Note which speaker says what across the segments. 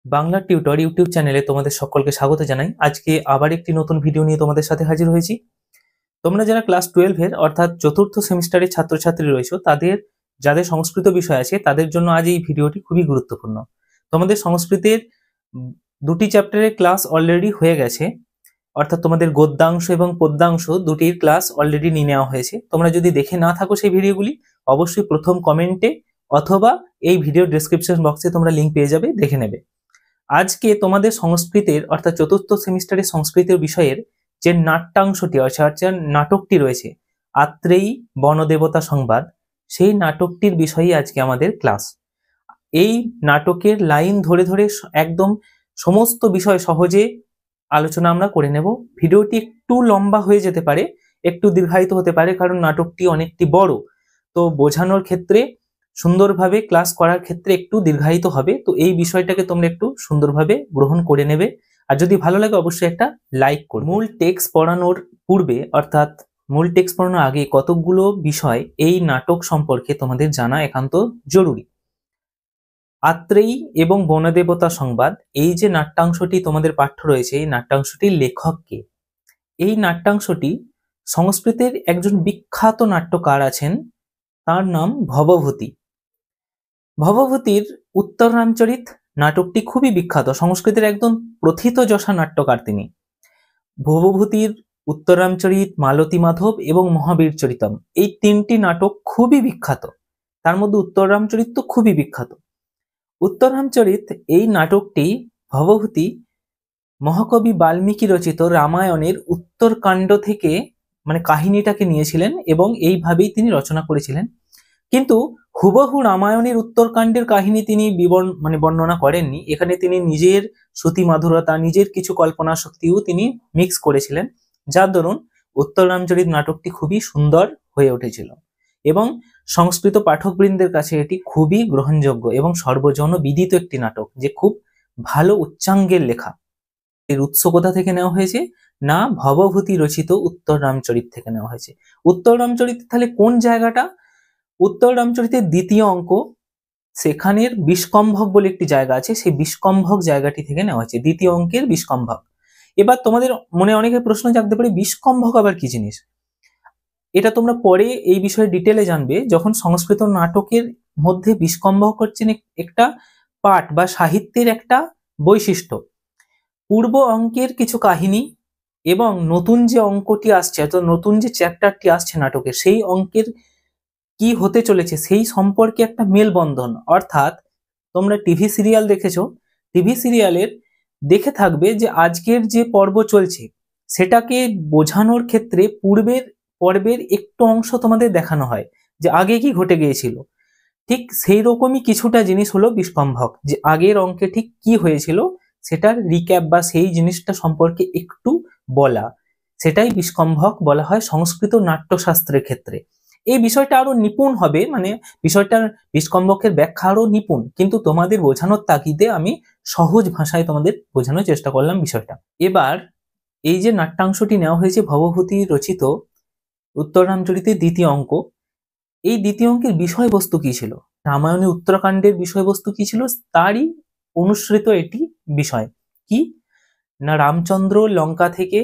Speaker 1: Bangla tutor YouTube চ্যানেলে তোমাদের সকলকে স্বাগত জানাই। আজকে আবার একটি নতুন ভিডিও নিয়ে তোমাদের সাথে হাজির হয়েছি। তোমরা যারা ক্লাস 12 এর অর্থাৎ চতুর্থ সেমিস্টারের ছাত্রছাত্রী রয়েছো, যাদের সংস্কৃত বিষয় আছে তাদের জন্য আজ এই ভিডিওটি খুবই গুরুত্বপূর্ণ। তোমাদের সংস্কৃতের দুটি চ্যাপ্টারের ক্লাস অলরেডি হয়ে গেছে, অর্থাৎ তোমাদের গদ্যাংশ এবং পদ্যাংশ দুটির ক্লাস অলরেডি নিয়ে নেওয়া হয়েছে। তোমরা যদি দেখে না থাকো সেই ভিডিওগুলি, অবশ্যই প্রথম কমেন্টে অথবা এই ভিডিও ডেসক্রিপশন বক্সে তোমরা লিঙ্ক পেয়ে যাবে, দেখে নেবে। আজকে তোমাদের সংস্কৃতের অর্থাৎ চতুর্থ সেমিস্টারের সংস্কৃতের বিষয়ের যে নাট্যাংশটি অর্থাৎ নাটকটি রয়েছে, আত্রেয়ী বনদেবতা সংবাদ, সেই নাটকটির বিষয়ে আজকে আমাদের ক্লাস। এই নাটকের লাইন ধরে ধরে একদম সমস্ত বিষয় সহজে আলোচনা আমরা করে নেব। ভিডিওটি একটু লম্বা হয়ে যেতে পারে, একটু দীর্ঘায়িত হতে পারে, কারণ নাটকটি অনেকটি বড়, তো বোঝানোর ক্ষেত্রে সুন্দরভাবে ক্লাস করার ক্ষেত্রে একটু দীর্ঘায়িত হবে। তো এই বিষয়টাকে তোমরা একটু সুন্দরভাবে গ্রহণ করে নেবে, আর যদি ভালো লাগে অবশ্যই একটা লাইক করবে। মূল টেক্সট পড়ানোর পূর্বে অর্থাৎ মূল টেক্সট পড়ানোর আগে কতকগুলো বিষয় এই নাটক সম্পর্কে তোমাদের জানা একান্ত জরুরি। আত্রেয়ী এবং বনদেবতা সংবাদ, এই যে নাট্যাংশটি তোমাদের পাঠ্য রয়েছে, এই নাট্যাংশটির লেখক কে? এই নাট্যাংশটি সংস্কৃতের একজন বিখ্যাত নাট্যকার আছেন, তার নাম ভবভূতি। ভবভূতির উত্তর রামচরিত নাটকটি খুবই বিখ্যাত, সংস্কৃতের একদম প্রথিতযশা নাট্যকার তিনি। ভবভূতির উত্তর রামচরিত, মালতী মাধব এবং মহাবীর চরিতম, এই তিনটি নাটক খুবই বিখ্যাত। তার মধ্যে উত্তর রামচরিত তো খুবই বিখ্যাত। উত্তর রামচরিত এই নাটকটি ভবভূতি মহাকবি বাল্মীকি রচিত রামায়ণের উত্তরকাণ্ড থেকে মানে কাহিনীটাকে নিয়েছিলেন এবং এইভাবেই তিনি রচনা করেছিলেন। কিন্তু হুবহু রামায়ণের উত্তরকাণ্ডের কাহিনী তিনি বর্ণনা করেননি। এখানে তিনি নিজের শ্রুতি মাধুরতা, নিজের কিছু কল্পনা শক্তিও তিনি মিক্স করেছিলেন, যার দরুন উত্তর রামচরিত নাটকটি খুবই সুন্দর হয়ে উঠেছিল এবং সংস্কৃত পাঠকবৃন্দের কাছে এটি খুবই গ্রহণযোগ্য এবং সর্বজন বিদিত একটি নাটক, যে খুব ভালো উচ্চাঙ্গের লেখা। এর উৎস কোথা থেকে নেওয়া হয়েছে? না, ভবভূতি রচিত উত্তর রামচরিত থেকে নেওয়া হয়েছে। উত্তর রামচরিত তাহলে কোন জায়গাটা? উত্তর রামচরিতের দ্বিতীয় অঙ্ক, সেখানের বিষ্কম্ভক বলে একটি জায়গা আছে, সেই বিষ্কম্ভক জায়গাটি থেকে নেওয়া হয়েছে, দ্বিতীয় অঙ্কের বিষ্কম্ভক। এবার তোমাদের মনে অনেকের প্রশ্ন জাগতে পারে, বিষ্কম্ভক আবার কি জিনিস? এটা তোমরা পরে এই বিষয়ে ডিটেলে জানবে, যখন সংস্কৃত নাটকের মধ্যে বিষ্কম্ভক হচ্ছেন একটা পাঠ বা সাহিত্যের একটা বৈশিষ্ট্য। পূর্ব অঙ্কের কিছু কাহিনী এবং নতুন যে অঙ্কটি আসছে, অর্থাৎ নতুন যে চ্যাপ্টারটি আসছে নাটকের, সেই অঙ্কের কি হতে চলেছে সেই সম্পর্কে একটা মেলবন্ধন। অর্থাৎ তোমরা টিভি সিরিয়াল দেখেছো, টিভি সিরিয়ালের দেখে থাকবে যে আজকের যে পর্ব চলছে সেটাকে বোঝানোর ক্ষেত্রে পূর্বের পর্বের একটু অংশ তোমাদের দেখানো হয়, যে আগে কি ঘটে গিয়েছিল। ঠিক সেই রকমই কিছুটা জিনিস হলো বিষ্কম্ভক, যে আগের অঙ্কে ঠিক কি হয়েছিল সেটার রিক্যাপ বা সেই জিনিসটা সম্পর্কে একটু বলা, সেটাই বিষ্কম্ভক বলা হয় সংস্কৃত নাট্যশাস্ত্রের ক্ষেত্রে। এই বিষয়টা আরো নিপুণ হবে, মানে বিষয়টার বিষ্কম্ভকের ব্যাখ্যা আরো নিপুণ, কিন্তু তোমাদের বোঝানোর তাগিদে আমি সহজ ভাষায় তোমাদের বোঝানোর চেষ্টা করলাম বিষয়টা। এবার এই যে নাট্যাংশটি নেওয়া হয়েছে ভবভূতি রচিত উত্তর রামচরিতের দ্বিতীয় অঙ্ক, এই দ্বিতীয় অঙ্কের বিষয়বস্তু কি ছিল? রামায়ণের উত্তরাকাণ্ডের বিষয়বস্তু কি ছিল তারই অনুসৃত এটি বিষয়। কি না, রামচন্দ্র লঙ্কা থেকে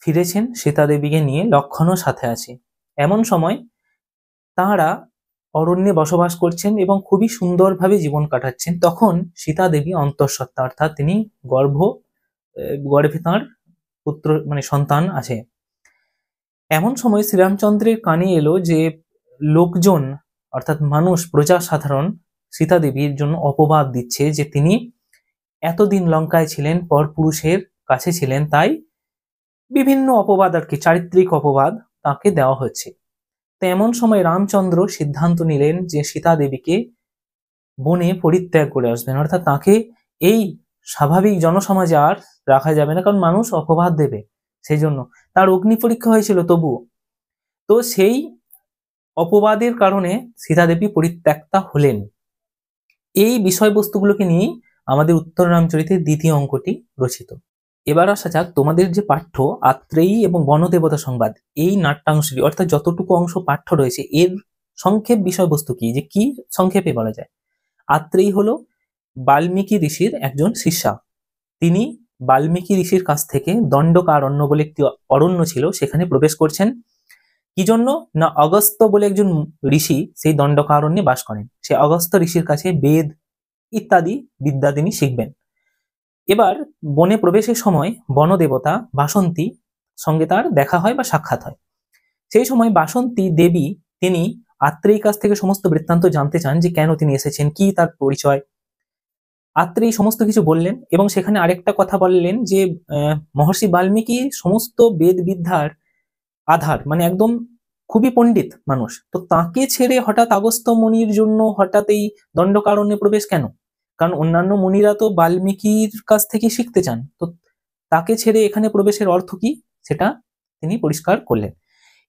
Speaker 1: ফিরেছেন সীতা দেবীকে নিয়ে, লক্ষ্মণও সাথে আছে। এমন সময় তাঁরা অরণ্যে বসবাস করছেন এবং খুবই সুন্দরভাবে জীবন কাটাচ্ছেন। তখন সীতা দেবী অন্তঃসত্ত্বা, অর্থাৎ তিনি গর্ভে তাঁর পুত্র সন্তান আছে। এমন সময় শ্রীরামচন্দ্রের কানে এলো যে লোকজন অর্থাৎ মানুষ, প্রজা সাধারণ সীতা দেবীর জন্য অপবাদ দিচ্ছে, যে তিনি এতদিন লঙ্কায় ছিলেন, পরপুরুষের কাছে ছিলেন, তাই বিভিন্ন অপবাদ আর কি, চারিত্রিক অপবাদ তাকে দেওয়া হচ্ছে। তো এমন সময় রামচন্দ্র সিদ্ধান্ত নিলেন যে সীতা দেবীকে বনে পরিত্যাগ করে আসবেন, অর্থাৎ তাকে এই স্বাভাবিক জনসমাজে আর রাখা যাবে না, কারণ মানুষ অপবাদ দেবে। সেই জন্য তার অগ্নি পরীক্ষা হয়েছিল তবুও। তো সেই অপবাদের কারণে সীতা দেবী পরিত্যক্তা হলেন। এই বিষয়বস্তুগুলোকে নিয়েই আমাদের উত্তর রামচরিতের দ্বিতীয় অঙ্কটি রচিত। এবার আসা যাক তোমাদের যে পাঠ্য আত্রেয়ী এবং বনদেবতা সংবাদ, এই নাট্যাংশটি অর্থাৎ যতটুকু অংশ পাঠ্য রয়েছে এর সংক্ষেপ বিষয়বস্তু কি, যে কি সংক্ষেপে বলা যায়। আত্রেয়ী হলো বাল্মীকি ঋষির একজন শিষ্যা। তিনি বাল্মীকি ঋষির কাছ থেকে দণ্ডকারণ্য বলে একটি অরণ্য ছিল, সেখানে প্রবেশ করছেন। কি জন্য না, অগস্ত্য বলে একজন ঋষি সেই দণ্ডকারণ্যে বাস করেন। সে অগস্ত্য ঋষির কাছে বেদ ইত্যাদি বিদ্যা তিনি শিখবেন। এবার বনে প্রবেশের সময় বনদেবতা বাসন্তী সঙ্গে তার দেখা হয় বা সাক্ষাৎ হয়। সেই সময় বাসন্তী দেবী তিনি আত্রেয়ীর কাছ থেকে সমস্ত বৃত্তান্ত জানতে চান, যে কেন তিনি এসেছেন, কি তার পরিচয়। আত্রেয়ী সমস্ত কিছু বললেন এবং সেখানে আরেকটা কথা বললেন যে মহর্ষি বাল্মীকি সমস্ত বেদ বিদ্যার আধার, মানে একদম খুবই পণ্ডিত মানুষ, তো তাকে ছেড়ে হঠাৎ আগস্ত্য মুনির জন্য হঠাৎ এই দণ্ডকারণ্যে প্রবেশ কেন? কারণ অন্যান্য মুনিরা তো বাল্মীকির কাছ থেকে শিখতে চান, তো তাকে ছেড়ে এখানে প্রবেশের অর্থ কি, সেটা তিনি পরিষ্কার করলেন।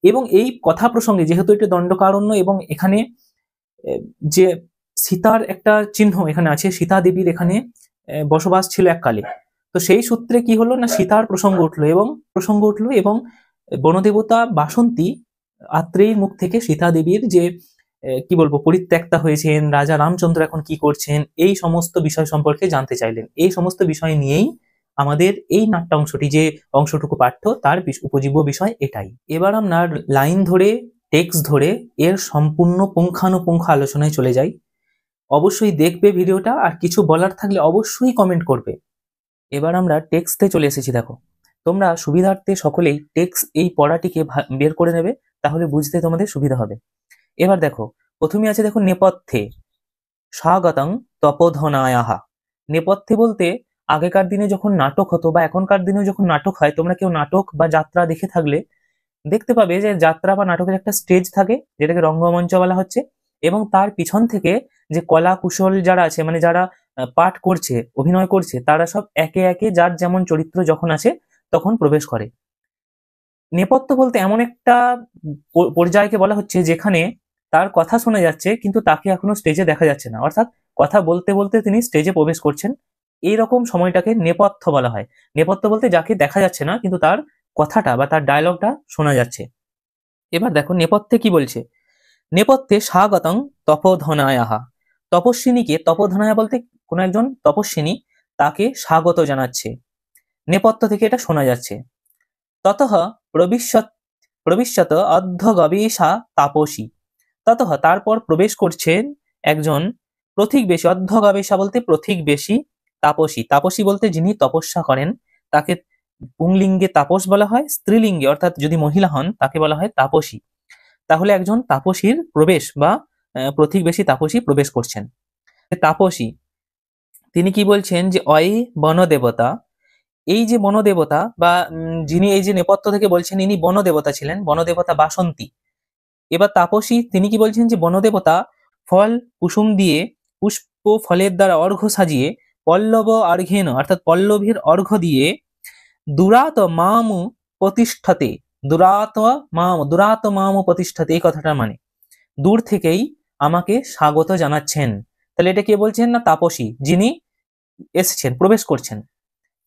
Speaker 1: এবং এই কথা প্রসঙ্গে, যেহেতু এটা দণ্ডকারণ্য এবং এখানে যে সীতার একটা চিহ্ন এখানে আছে, সীতা দেবীর এখানে বসবাস ছিল এককালে, তো সেই সূত্রে কি হলো না, সীতার প্রসঙ্গ উঠলো এবং বনদেবতা বাসন্তী আত্রেয়ীর মুখ থেকে সীতা দেবীর যে কি বলবো পরিত্যক্তা হয়েছেন, রাজা রামচন্দ্র এখন কি করছেন, এই সমস্ত বিষয় সম্পর্কে জানতে চাইলেন। এই সমস্ত বিষয় নিয়েই আমাদের এই নাট্যাংশটি, যে অংশটুকু পাঠ্য, তার উপজীব্য বিষয় এটাই। এবার আমরা লাইন ধরে, টেক্সট ধরে এর সম্পূর্ণ পুঙ্খানুপুঙ্খ আলোচনায় চলে যাই। অবশ্যই দেখবে ভিডিওটা, আর কিছু বলার থাকলে অবশ্যই কমেন্ট করবে। এবার আমরা টেক্সটে চলে এসেছি। দেখো, তোমরা সুবিধার্থে সকলেই টেক্সট এই পড়াটিকে বের করে নেবে, তাহলে বুঝতে তোমাদের সুবিধা হবে। এবার দেখো, প্রথমে আছে দেখো নেপথ্যে স্বাগতং তপোধনায়াহা। নেপথ্যে বলতে আগেকার দিনে যখন নাটক হতো বা এখনকার দিনেও যখন নাটক হয়, তোমরা কেউ নাটক বা যাত্রা দেখে থাকলে দেখতে পাবে যে যাত্রা বা নাটকের একটা স্টেজ থাকে, যেটাকে রঙ্গমঞ্চ বলা হচ্ছে, এবং তার পিছন থেকে যে কলা কুশল যারা আছে, মানে যারা পাঠ করছে, অভিনয় করছে, তারা সব একে একে যার যেমন চরিত্র যখন আছে তখন প্রবেশ করে। নেপথ্য বলতে এমন একটা পর্যায়কে বলা হচ্ছে যেখানে তার কথা শোনা যাচ্ছে কিন্তু তাকে এখনো স্টেজে দেখা যাচ্ছে না, অর্থাৎ কথা বলতে বলতে তিনি স্টেজে প্রবেশ করছেন, এইরকম সময়টাকে নেপথ্য বলা হয়। নেপথ্য বলতে যাকে দেখা যাচ্ছে না কিন্তু তার কথাটা বা তার ডায়লগটা শোনা যাচ্ছে। এবার দেখো নেপথ্যে কি বলছে, নেপথ্যে স্বাগতং তপোধনায়াহা। তপস্বিনীকে, তপোধনায়া বলতে কোন একজন তপস্বিনী, তাকে স্বাগত জানাচ্ছে, নেপথ্য থেকে এটা শোনা যাচ্ছে। ততঃ প্রবিশ্যত অর্ধ গবেষা তাপসী। ততঃ তারপর প্রবেশ করছেন একজন প্রথিকবেশী, অর্ধ গবেষা বলতে প্রথিকবেশী, তাপসী, তাপসী বলতে যিনি তপস্যা করেন, তাকে পুংলিঙ্গে তাপস বলা হয়, স্ত্রীলিঙ্গে অর্থাৎ যদি মহিলা হন তাকে বলা হয় তাপসী। তাহলে একজন তাপসীর প্রবেশ বা প্রথিকবেশী তাপসী প্রবেশ করছেন। তাপসী তিনি কি বলছেন যে অয়ে বনদেবতা, এই যে বনদেবতা বা যিনি এই যে নেপথ্য থেকে বলছেন ইনি বনদেবতা ছিলেন, বনদেবতা বাসন্তী। এবার তাপসী তিনি কি বলছেন যে বনদেবতা ফল কুসুম দিয়ে, পুষ্প ফলের দ্বারা অর্ঘ্য সাজিয়ে, পল্লব অর্ঘ্যেন অর্থাৎ পল্লবীর অর্ঘ্য দিয়ে দুরাত মামু প্রতিষ্ঠাতে, দুরাত মামু প্রতিষ্ঠাতে, এই কথাটা মানে দূর থেকেই আমাকে স্বাগত জানাচ্ছেন। তাহলে এটা কে বলছেন না, তাপসী যিনি এসেছেন, প্রবেশ করছেন।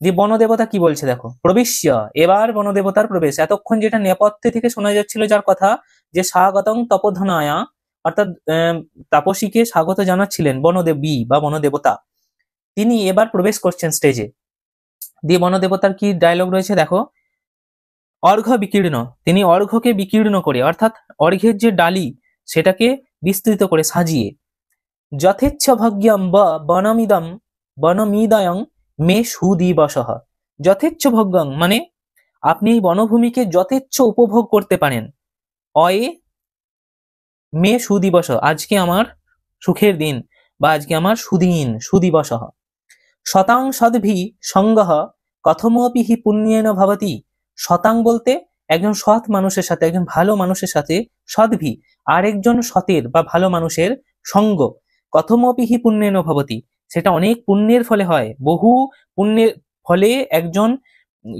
Speaker 1: যে বনদেবতা কি বলছে দেখো, প্রবিশ্য, এবার বনদেবতার প্রবেশ। এতক্ষণ যেটা নেপথ্যে থেকে শোনা যাচ্ছিল যার কথা, যে স্বাগতং তপোধনায়া, অর্থাৎ তাপসীকে স্বাগত জানাচ্ছিলেন বনদেবী বা বনদেবতা, তিনি এবার প্রবেশ করছেন স্টেজে। দিয়ে বনদেবতার কি ডায়লগ রয়েছে দেখো, অর্ঘ্য বিকীর্ণ, তিনি অর্ঘ্যকে বিকীর্ণ করে, অর্থাৎ অর্ঘ্যের যে ডালি সেটাকে বিস্তৃত করে সাজিয়ে, যথেচ্ছ ভগ্যম বনমিদম বনমিদয়ং মে সুদিবসহ। যথেচ্ছ ভগ্যং মানে আপনি এই বনভূমিকে যথেচ্ছ উপভোগ করতে পারেন। অয়ে মে সুদিবস, আজকে আমার সুখের দিন বা আজকে আমার সুদিন, সুদিবস। শতাং সদ্ভি সঙ্গহ কথমপি হি পুণ্যেন ভবতি। শতাং বলতে একজন সৎ মানুষের সাথে, একজন ভালো মানুষের সাথে, সদ্ভি আরেকজন সতের বা ভালো মানুষের সঙ্গ, কথমপি হি পুণ্যেন ভবতি, সেটা অনেক পুণ্যের ফলে হয়, বহু পুণ্যের ফলে একজন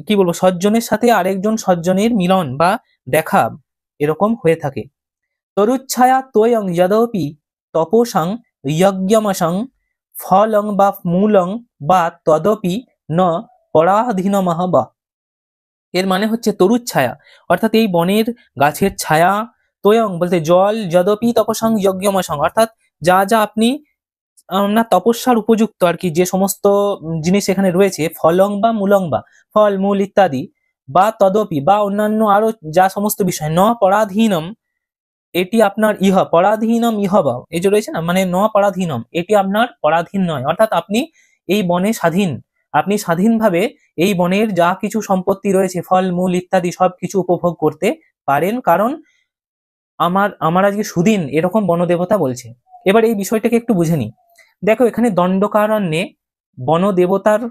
Speaker 1: কি বলবো সজ্জনের সাথে আরেকজন সজ্জনের মিলন বা দেখা এরকম হয়ে থাকে। তরুচ্ছায়া তোয়ং যদপি তপসাং যজ্ঞমসং ফলং বা মূলং বা তদপি ন পরাধীনমহ বা। এর মানে হচ্ছে তরুচ্ছায়া অর্থাৎ এই বনের গাছের ছায়া, তোয়ং বলতে জল, যদপি তপসং যজ্ঞমসং অর্থাৎ যা যা আপনি না তপস্যার উপযুক্ত আর কি যে সমস্ত জিনিস এখানে রয়েছে, ফলং বা মূলং বা, ফল মূল ইত্যাদি, বা তদপি বা অন্যান্য আরো যা সমস্ত বিষয়, ন পরাধীনম, এটি আপনার পরাধীনম বা এই যে রয়েছে না, মানে ন পরাধীনম, এটি আপনার পরাধীন নয়, অর্থাৎ আপনি এই বনে স্বাধীন, আপনি স্বাধীনভাবে এই বনের যা কিছু সম্পত্তি রয়েছে, ফল মূল ইত্যাদি সবকিছু উপভোগ করতে পারেন, কারণ আমার আমার আজকে সুদিন, এরকম বনদেবতা বলছে। এবার এই বিষয়টাকে একটু বুঝে নি। দেখো এখানে দণ্ডকারণ্যে বনদেবতার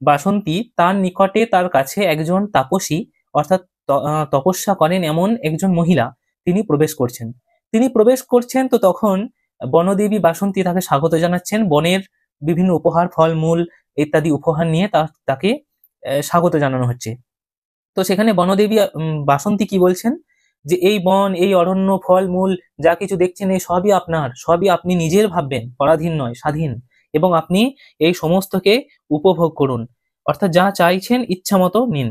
Speaker 1: বাসন্তী, তার নিকটে তার কাছে একজন তাপসী, অর্থাৎ তপস্যা করেন এমন একজন মহিলা, তিনি প্রবেশ করছেন। তো তখন বনদেবী বাসন্তী তাকে স্বাগত জানাচ্ছেন, বনের বিভিন্ন উপহার, ফল মূল ইত্যাদি উপহার নিয়ে তাকে স্বাগত জানানো হচ্ছে। তো সেখানে বনদেবী বাসন্তী কি বলছেন, যে এই বন, এই অরণ্য, ফল মূল যা কিছু দেখছেন, এই সবই আপনার, সবই আপনি নিজের ভাববেন, পরাধীন নয়, স্বাধীন, এবং আপনি এই সমস্তকে উপভোগ করুন, অর্থাৎ যা চাইছেন ইচ্ছা মতো নিন,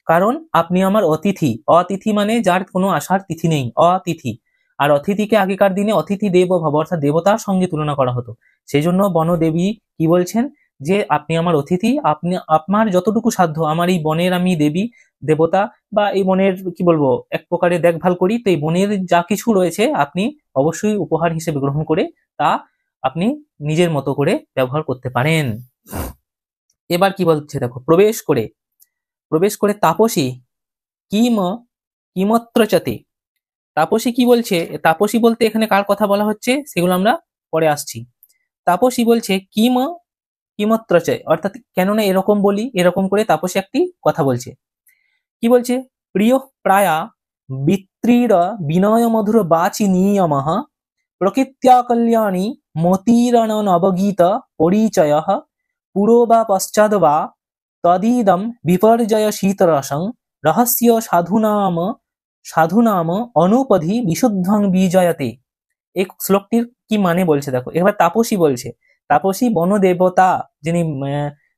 Speaker 1: কারণ আপনি আমার অতিথি। অতিথি মানে যার কোনো আসার তিথি নেই, অতিথি। আর অতিথিকে আগেকার দিনে অতিথি দেব ভব, অর্থাৎ দেবতার সঙ্গে তুলনা করা হতো। সেই জন্য বনদেবী কি বলছেন, যে আপনি আমার অতিথি, আপনি আপনার যতটুকু সাধ্য, আমার এই বনের আমি দেবী দেবতা, বা এই বনের কি বলবো এক প্রকারে দেখভাল করি, তো এই বনের যা কিছু রয়েছে আপনি অবশ্যই উপহার হিসেবে গ্রহণ করে তা আপনি নিজের মতো করে ব্যবহার করতে পারেন। এবার কি বলছে দেখো, প্রবেশ করে তাপসী কিম কিমত্রচতে, তাপসী কি বলছে, তাপসী বলতে এখানে কার কথা বলা হচ্ছে সেগুলো আমরা পরে আসছি। তাপসী বলছে কিমত্রচয়, অর্থাৎ কেননা এরকম বলি, এরকম করে তাপসী একটি কথা বলছে। কি বলছে, প্রিয় প্রায়া বিত্রীর বিনয় মধুর বাচি নিয়মঃ প্রকৃত্য়া কল্যাণী মতিরণন অবগীত পরিচয় পুরো বা পশ্চাৎ বা তদিদম বিপর্যয় শীতরসং রহস্য সাধুনাম অনুপধি বিশুদ্ধং বিজয়তে। এই শ্লোকটির কি মানে বলছে দেখো। এবার তাপসী বলছে, তাপসী বনদেবতা যিনি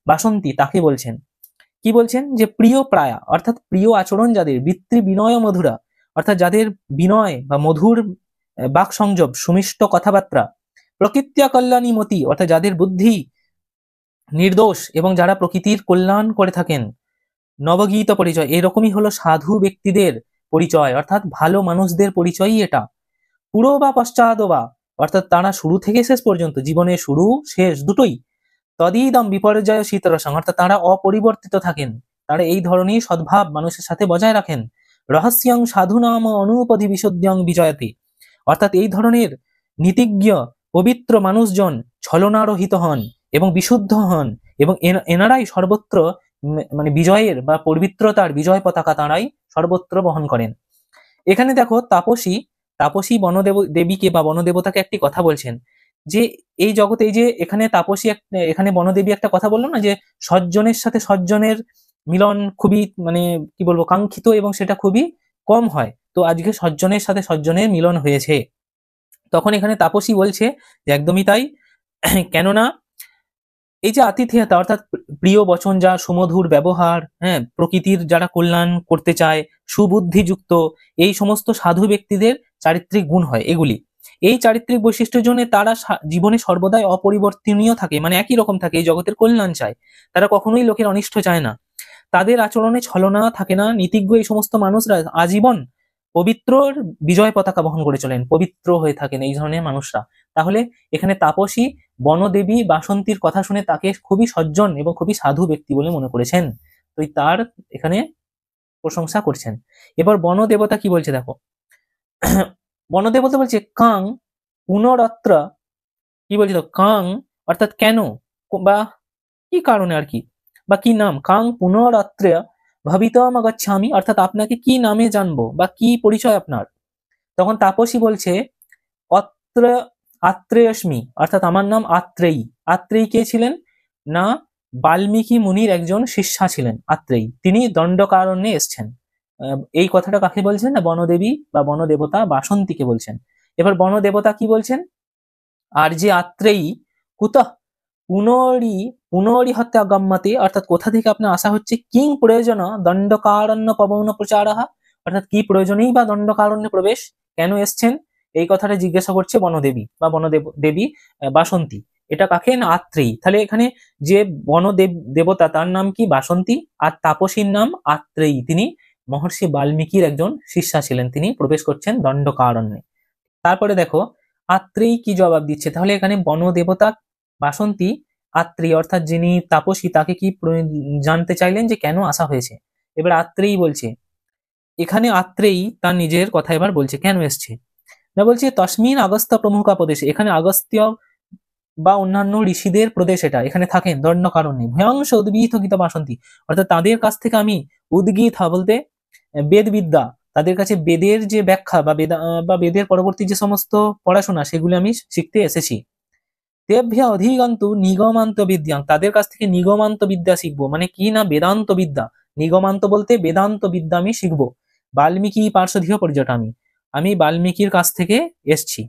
Speaker 1: বাসন্তী, তাকে বলছেন, কি বলছেন, যে প্রিয় প্রায়া, অর্থাৎ প্রিয় আচরণ যাদের, বিত্রি বিনয় মধুরা, অর্থাৎ যাদের বিনয় বা মধুর বাক সংযম, সুমিষ্ট কথাবার্তা, প্রকৃত্য কল্যাণী মতি, অর্থাৎ যাদের বুদ্ধি নির্দোষ এবং যারা প্রকৃতির কল্যাণ করে থাকেন, নবগীত পরিচয়, এরকমই হলো সাধু ব্যক্তিদের পরিচয়, অর্থাৎ ভালো মানুষদের পরিচয়ই এটা। পুরো বা পশ্চাৎ বা, অর্থাৎ তারা শুরু থেকে শেষ পর্যন্ত, জীবনের শুরু শেষ দুটোই, তদিদম বিপর্যয় শীতরসং, অর্থাৎ তারা অপরিবর্তিত থাকেন, তারা এই ধরনের সদ্ভাব মানুষের সাথে বজায় রাখেন। রহস্যং সাধুনাম অনুপধি বিশুদ্ধং বিজয়তে, অর্থাৎ এই ধরনের নীতিজ্ঞ পবিত্র মানুষজন ছলনারহিত হন এবং বিশুদ্ধ হন, এবং এনারাই সর্বত্র মানে বিজয়ের বা পবিত্রতার বিজয় পতাকা তাঁরাই সর্বত্র বহন করেন। এখানে দেখো তাপসী দেবীকে বা বনদেবতাকে একটি কথা বলছেন, যে এই জগতে, এই যে এখানে তাপসী এখানে বনদেবী একটা কথা বললো না, যে সজ্জনের সাথে সজ্জনের মিলন খুবই মানে কি বলবো কাঙ্ক্ষিত, এবং সেটা খুবই কম হয়, তো আজকে সজ্জনের সাথে সজ্জনের মিলন হয়েছে। তখন এখানে তাপসী বলছে যে একদমই তাই, কেননা এই যে আতিথেয়তা, অর্থাৎ প্রিয় বচন, যা সুমধুর ব্যবহার, হ্যাঁ, প্রকৃতির যারা কল্যাণ করতে চায়, সুবুদ্ধিযুক্ত, এই সমস্ত সাধু ব্যক্তিদের চারিত্রিক গুণ হয় এগুলি। এই চারিত্রিক বৈশিষ্ট্যের জন্য তারা জীবনে সর্বদাই অপরিবর্তনীয় থাকে, মানে একই রকম থাকে, এই জগতের কল্যাণ চায়, তারা কখনোই লোকের অনিষ্ট চায় না, তাদের আচরণে ছলনা থাকে না। নীতিজ্ঞ এই সমস্ত মানুষরা আজীবন পবিত্রর বিজয় পতাকা বহন করে চলেন, পবিত্র হয়ে থাকেন এই ধরনের মানুষরা। তাহলে এখানে তাপসী বনদেবী বাসন্তীর কথা শুনে তাকে খুবই সজ্জন এবং খুবই সাধু ব্যক্তি বলে মনে করেছেন, তো তার এখানে প্রশংসা করছেন। এবার বনদেবতা কি বলছে দেখো, বনদেবতা বলছে কাং পুনরত্র, কি বলছে তো, কাং অর্থাৎ কেন, বা কি কারণে আর কি, বা কি নাম, কাং পুনরত্র ভবিতম গচ্ছামি, অর্থাৎ আপনাকে কি নামে জানবো বা কি পরিচয় আপনার। তখন তাপসী বলছে অত্র আত্রেয়স্মি, অর্থাৎ আমার নাম আত্রেয়ী। আত্রেয়ী কে ছিলেন না, বাল্মীকি মুনির একজন শিষ্যা ছিলেন আত্রেয়ী, তিনি দণ্ডকারণ্যে এসছেন। এই কথাটা কাকে বলছেন না, বনদেবী বা বনদেবতা বাসন্তীকে বলছেন। এবার বনদেবতা কি বলছেন, আর যে আত্রেয়ী কুতঃ পুনরিহত্যা গম্যতে, অর্থাৎ কোথা থেকে আপনার আশা হচ্ছে, কিং প্রয়োজন দণ্ডকারণ্য পবন প্রচারহা, অর্থাৎ কি প্রয়োজনেই বা দণ্ডকারণ্যে প্রবেশ, কেন এসছেন, এই কথাটা জিজ্ঞাসা করছে বনদেবী বা দেবী বাসন্তী। এটা কাকে না আত্রেয়ী। তাহলে এখানে যে দেবতা তার নাম কি বাসন্তী, আর তাপসীর নাম আত্রেয়ী। তিনি মহর্ষি বাল্মীকির একজন শিষ্যা ছিলেন, তিনি প্রবেশ করছেন দণ্ডকারণ্যে। তারপরে দেখো আত্রেয়ী কি জবাব দিচ্ছে, তাহলে এখানে বনদেবতা বাসন্তী আত্রেয়ী অর্থাৎ যিনি তাপসী তাকে কি জানতে চাইলেন যে কেন আসা হয়েছে। এবার আত্রেয়ী বলছে, এখানে আত্রেয়ী তার নিজের কথা এবার বলছে কেন এসছে না, বলছে তস্মিন আগস্ত্য প্রমুখা প্রদেশে, এখানে আগস্ত্য বা অন্যান্য ঋষিদের প্রদেশ, এটা এখানে থাকেন দণ্ডকারণ্যে। ভয়াংশ উদ্গীত গীত বাসন্তী, অর্থাৎ তাদের কাছ থেকে আমি উদ্গীত বলতে বেদ বিদ্যা, তাদের কাছে বেদের যে ব্যাখ্যা বা বেদের পরবর্তী যে সমস্ত পড়াশোনা সেগুলি আমি শিখতে এসেছি। তেভ্য অধিগন্তু নিগমান্ত বিদ্যা, তাদের কাছ থেকে নিগমান্ত বিদ্যা শিখবো, মানে কি না বেদান্ত বিদ্যা। নিগমান্ত বলতে বেদান্ত বিদ্যা আমি শিখবো। বাল্মীকি পার্শ্বধীয় পর্যটন, আমি বাল্মীকির কাছ থেকে এসছি।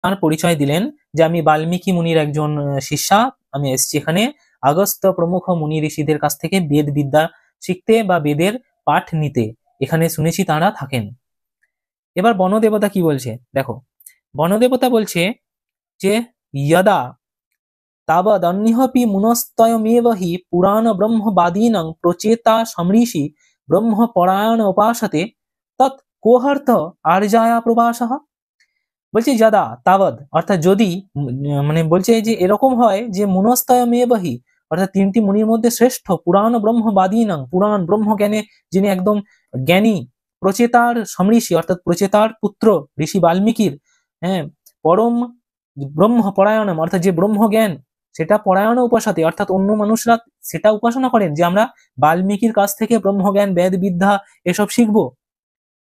Speaker 1: তার পরিচয় দিলেন যে আমি বাল্মীকি মুনির একজন শিষ্যা, আমি এসছি এখানে আগস্ত্য প্রমুখ মুনি ঋষিদের কাছ থেকে বেদ বিদ্যা শিখতে বা বেদের পাঠ নিতে, এখানে শুনেছি তারা থাকেন। এবার বনদেবতা কি বলছে দেখো, বনদেবতা বলছে যে যদা তাবদন্যপি মুনস্তয়মেব হি পুরাণ ব্রহ্মবাদীনাং প্রচেতা সমৃষি ব্রহ্মপরায়ণ উপাসতে তৎ কোহর্থ আর্যায়া প্রবাসঃ। বলছে যদা তাবদ অর্থাৎ যদি, মানে বলছে যে এরকম হয় যে মুনস্তয়মেব হি অর্থাৎ তিনটি মুনির মধ্যে শ্রেষ্ঠ পুরাণ ব্রহ্মবাদীনাং, পুরাণ ব্রহ্ম জ্ঞানে যিনি একদম জ্ঞানী, প্রচেতার সমৃষি অর্থাৎ প্রচেতার পুত্র ঋষি বাল্মীকির, হ্যাঁ, পরম ব্রহ্ম পরায়ণম অর্থাৎ যে ব্রহ্ম জ্ঞান সেটা পরায়ণ উপাসতে অর্থাৎ অন্য মানুষরা সেটা উপাসনা করেন যে আমরা বাল্মীকির কাছ থেকে ব্রহ্মজ্ঞান বেদ বিদ্যা এসব শিখবো।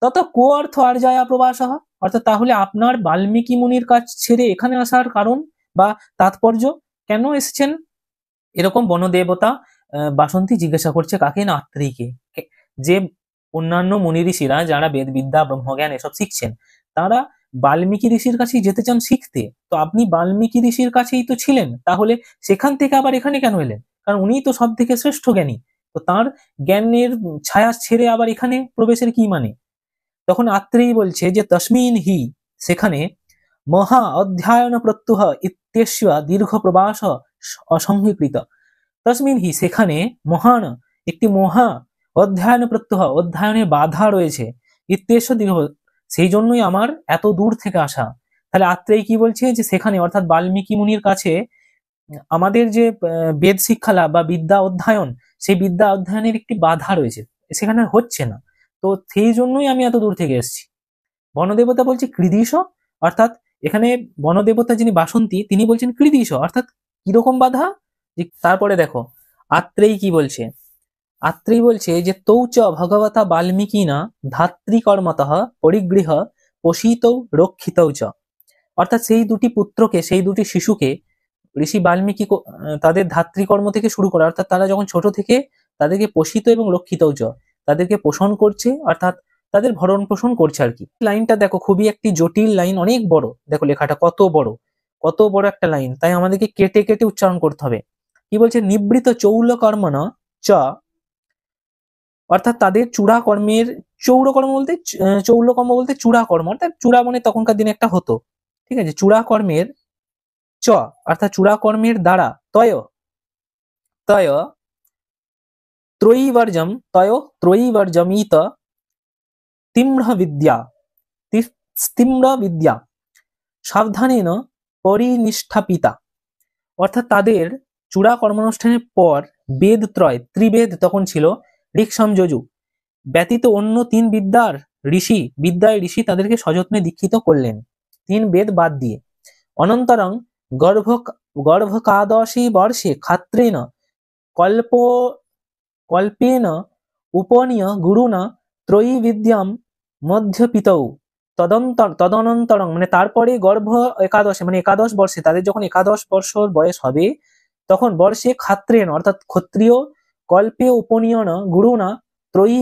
Speaker 1: তত কো অর্থ আর যায় প্রবাস, অর্থাৎ তাহলে আপনার বাল্মীকি মুনির কাছ ছেড়ে এখানে আসার কারণ বা তাৎপর্য, কেন এসেছেন? এরকম বনদেবতা বাসন্তী জিজ্ঞাসা করছে কাকে না আত্রেয়ীকে। যে অন্যান্য মুনি ঋষিরা যারা বেদ বিদ্যা ব্রহ্মজ্ঞান এসব শিখছেন তারা বাল্মীকি ঋষির কাছেই যেতে চান শিখতে, তো আপনি বাল্মীকি ঋষির কাছেই তো ছিলেন, তাহলে সেখান থেকে আবার এখানে কেন এলেন? কারণ উনিই তো সব থেকে শ্রেষ্ঠ জ্ঞানী, তো তার জ্ঞানের ছায়া ছেড়ে আবার এখানে প্রবেশের কি মানে? তখন আত্রেয়ী বলছে যে তস্মিন হি, সেখানে মহা অধ্যয়ন প্রত্যুহ ইত্যস্য দীর্ঘ প্রবাস অসংহিকৃত। তস্মিন হি, সেখানে মহান একটি মহা অধ্যয়ন প্রত্যুহ অধ্যয়নের বাধা রয়েছে, ইত্যস্য দীর্ঘ, সেই জন্যই আমার এত দূর থেকে আসা। তাহলে আত্রেয়ী কি বলছে যে সেখানে অর্থাৎ বাল্মীকি মুনির কাছে আমাদের যে বেদ শিক্ষা লাভ বা বিদ্যা অধ্যয়ন, সেই বিদ্যা অধ্যয়নের একটি বাধা রয়েছে, সেখানে হচ্ছে না, তো সেই জন্যই আমি এত দূর থেকে এসেছি। বনদেবতা বলছে কৃদিশ, অর্থাৎ এখানে বনদেবতা যিনি বাসন্তী তিনি বলছেন কৃদিশ অর্থাৎ কিরকম বাধা। তারপরে দেখো আত্রেয়ী কি বলছে, আত্রেয়ী বলছে যে তৌচ ভগবতা বাল্মীকিনা ধাত্রীকর্মতঃ পরিগৃহ পোষিতৌ রক্ষিতৌ চ, অর্থাৎ সেই দুটি পুত্রকে, সেই দুটি শিশুকে ঋষি বাল্মীকি তাদের ধাত্রীকর্ম থেকে শুরু করে, অর্থাৎ তারা যখন ছোট থেকে তাদেরকে পোষিত এবং রক্ষিতৌ চ, তাদেরকে পোষণ করছে অর্থাৎ তাদের ভরণ পোষণ করছে আর কি। লাইনটা দেখো খুবই একটি জটিল লাইন, অনেক বড়, দেখো লেখাটা কত বড় একটা লাইন, তাই আমাদেরকে কেটে কেটে উচ্চারণ করতে হবে। কি বলছে, নিবৃত চৌল কর্মণ চ, অর্থাৎ তাদের চূড়া কর্মের, চৌরকর্ম বলতে চৌলকর্ম বলতে চূড়া কর্ম, অর্থাৎ চূড়া মানে তখনকার দিনে একটা হতো, ঠিক আছে, চূড়া কর্মের চ অর্থাৎ চূড়া কর্মের দ্বারা তয় তয় ত্রয়ীবর্জমিত তিম্র বিদ্যা সাবধানেন পরিনিষ্ঠাপিতা, অর্থাৎ তাদের চূড়া কর্মানুষ্ঠানের পর বেদ ত্রয়, ত্রিবেদ তখন ছিল, ঋক্সাম যজু ব্যতীত অন্য তিন বিদ্যায় ঋষি তাদেরকে সযত্নে দীক্ষিত করলেন, তিন বেদ বাদ দিয়ে। অনন্তরং গর্ভকাদশী বর্ষে ক্ষাত্রেণ কল্পেন উপনীয় গুরুনা ত্রয়ী বিদ্যাম মধ্যপিতৌ তদনন্তরং, মানে তারপরে গর্ভ একাদশে মানে একাদশ বর্ষে, তাদের যখন একাদশ বর্ষর বয়স হবে তখন বর্ষে ক্ষাত্রেণ অর্থাৎ ক্ষত্রিয় কল্পে উপনীয়ন গুরুনা ত্রয়ী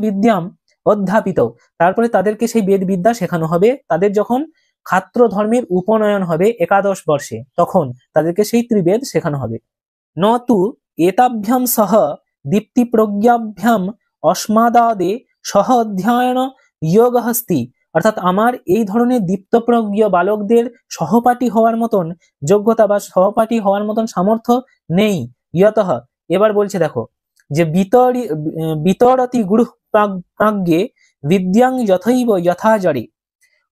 Speaker 1: বিদ্যাম অধ্যাপিত, তারপরে তাদেরকে সেই বেদ বিদ্যা শেখানো হবে। তাদের যখন ক্ষাত্র ধর্মের উপনয়ন হবে একাদশ বর্ষে, তখন তাদেরকে সেই ত্রিবেদ শেখানো হবে। নতু এতাভ্যাম সহ দীপ্তি প্রজ্ঞাভ্যাম অস্মাদাদে সহ অধ্যয়ন যোগহস্তি অর্থাৎ আমার এই ধরনের দীপ্তপ্রজ্ঞ বালকদের সহপাঠী হওয়ার মতন যোগ্যতা বা সহপাঠী হওয়ার মতন সামর্থ্য নেই। ইয়তঃ, এবার বলছে দেখো যে বিতরতি গুরু প্রাজ্ঞে বিদ্যাং যথৈব যথাজরে,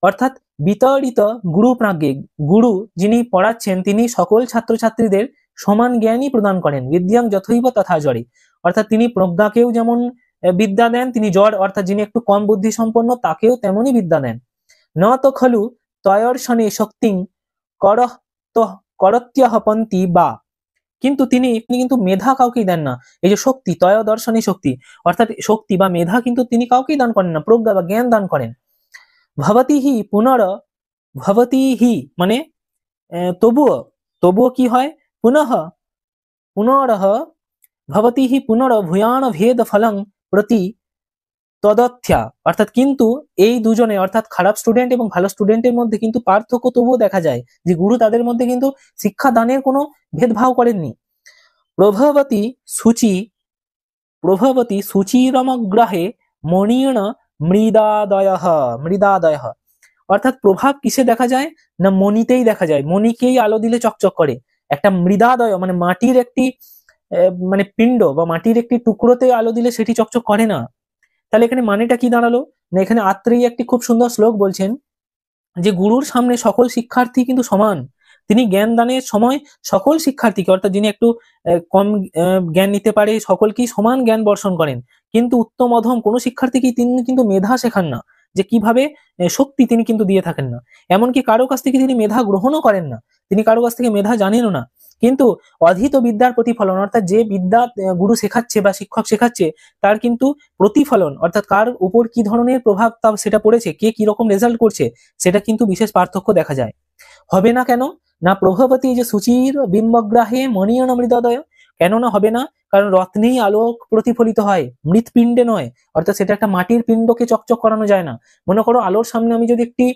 Speaker 1: অর্থাৎ বিতরিত গুরু প্রাজ্ঞে, গুরু যিনি পড়াচ্ছেন তিনি সকল ছাত্রছাত্রীদের সমান জ্ঞানই প্রদান করেন। বিদ্যাং যথৈব তথা জড়ে, অর্থাৎ তিনি প্রজ্ঞাকেও যেমন বিদ্যা দেন, তিনি জড় অর্থাৎ যিনি একটু কম বুদ্ধি সম্পন্ন তাকেও তেমনই বিদ্যা দেন। ন তো খলু তয়র্ষণে শক্তিং করহ করত্যহপন্তি বা, কিন্তু তিনি কিন্তু মেধা কাউকেই দেন না। এই যে শক্তি, তয় দর্শনী শক্তি, অর্থাৎ শক্তি বা মেধা কিন্তু তিনি কাউকেই দান করেন না, প্রজ্ঞা বা জ্ঞান দান করেন। ভবতিহি ভবতিহি মানে তবুও, তবুও কি হয়, পুনরহ ভবতিহি ভূয়ান ভেদ ফলং প্রতি তদথ্যা, অর্থাৎ কিন্তু এই দুজনে অর্থাৎ খারাপ স্টুডেন্ট এবং ভালো স্টুডেন্টের মধ্যে কিন্তু পার্থক্য তবুও দেখা যায়, যে গুরু তাদের মধ্যে কিন্তু শিক্ষা দানের কোনো ভেদভাব করেননি। প্রভবতী সুচিরমগ্রহে মণীয়ণ মৃদাদয়, অর্থাৎ প্রভাব কিসে দেখা যায় না মণিতেই দেখা যায়, মণিকেই আলো দিলে চকচক করে। একটা মৃদাদয় মানে মাটির একটি মানে পিণ্ড বা মাটির একটি টুকরোতে আলো দিলে সেটি চকচক করে না। তাহলে এখানে মানেটা কি দাঁড়ালো না, এখানে আত্রেয়ী একটি খুব সুন্দর শ্লোক বলছেন যে গুরুর সামনে সকল শিক্ষার্থী কিন্তু সমান, তিনি জ্ঞান দানের সময় সকল শিক্ষার্থীকে অর্থাৎ যিনি একটু কম জ্ঞান নিতে পারে সকলকেই সমান জ্ঞান বর্ষণ করেন, কিন্তু উত্তম অধম কোনো শিক্ষার্থীকেই তিনি কিন্তু মেধা শেখান না, যে কিভাবে শক্তি তিনি কিন্তু দিয়ে থাকেন না। এমনকি কারো কাছ থেকে তিনি মেধা গ্রহণও করেন না, তিনি কারো কাছ থেকে মেধা জানেনও না, কিন্তু অধীত বিদ্যার প্রতিফলন অর্থাৎ যে বিদ্যা গুরু শেখাচ্ছে বা শিক্ষক শেখাচ্ছে তার কিন্তু প্রতিফলন অর্থাৎ কার উপর কি ধরনের প্রভাব তা সেটা পড়েছে, কে কি রকম রেজাল্ট করছে সেটা কিন্তু বিশেষ পার্থক্য দেখা যায়। হবে না কেন না প্রভাবতী যে সুচির বিম্বগ্রাহে মণীয়ণ মৃদোদয়, কেননা হবে না, কারণ রত্নেই আলোক প্রতিফলিত হয়, মৃৎপিণ্ডে নয়, অর্থাৎ সেটা একটা মাটির পিণ্ডকে চকচক করানো যায় না। মনে করো আলোর সামনে আমি যদি একটি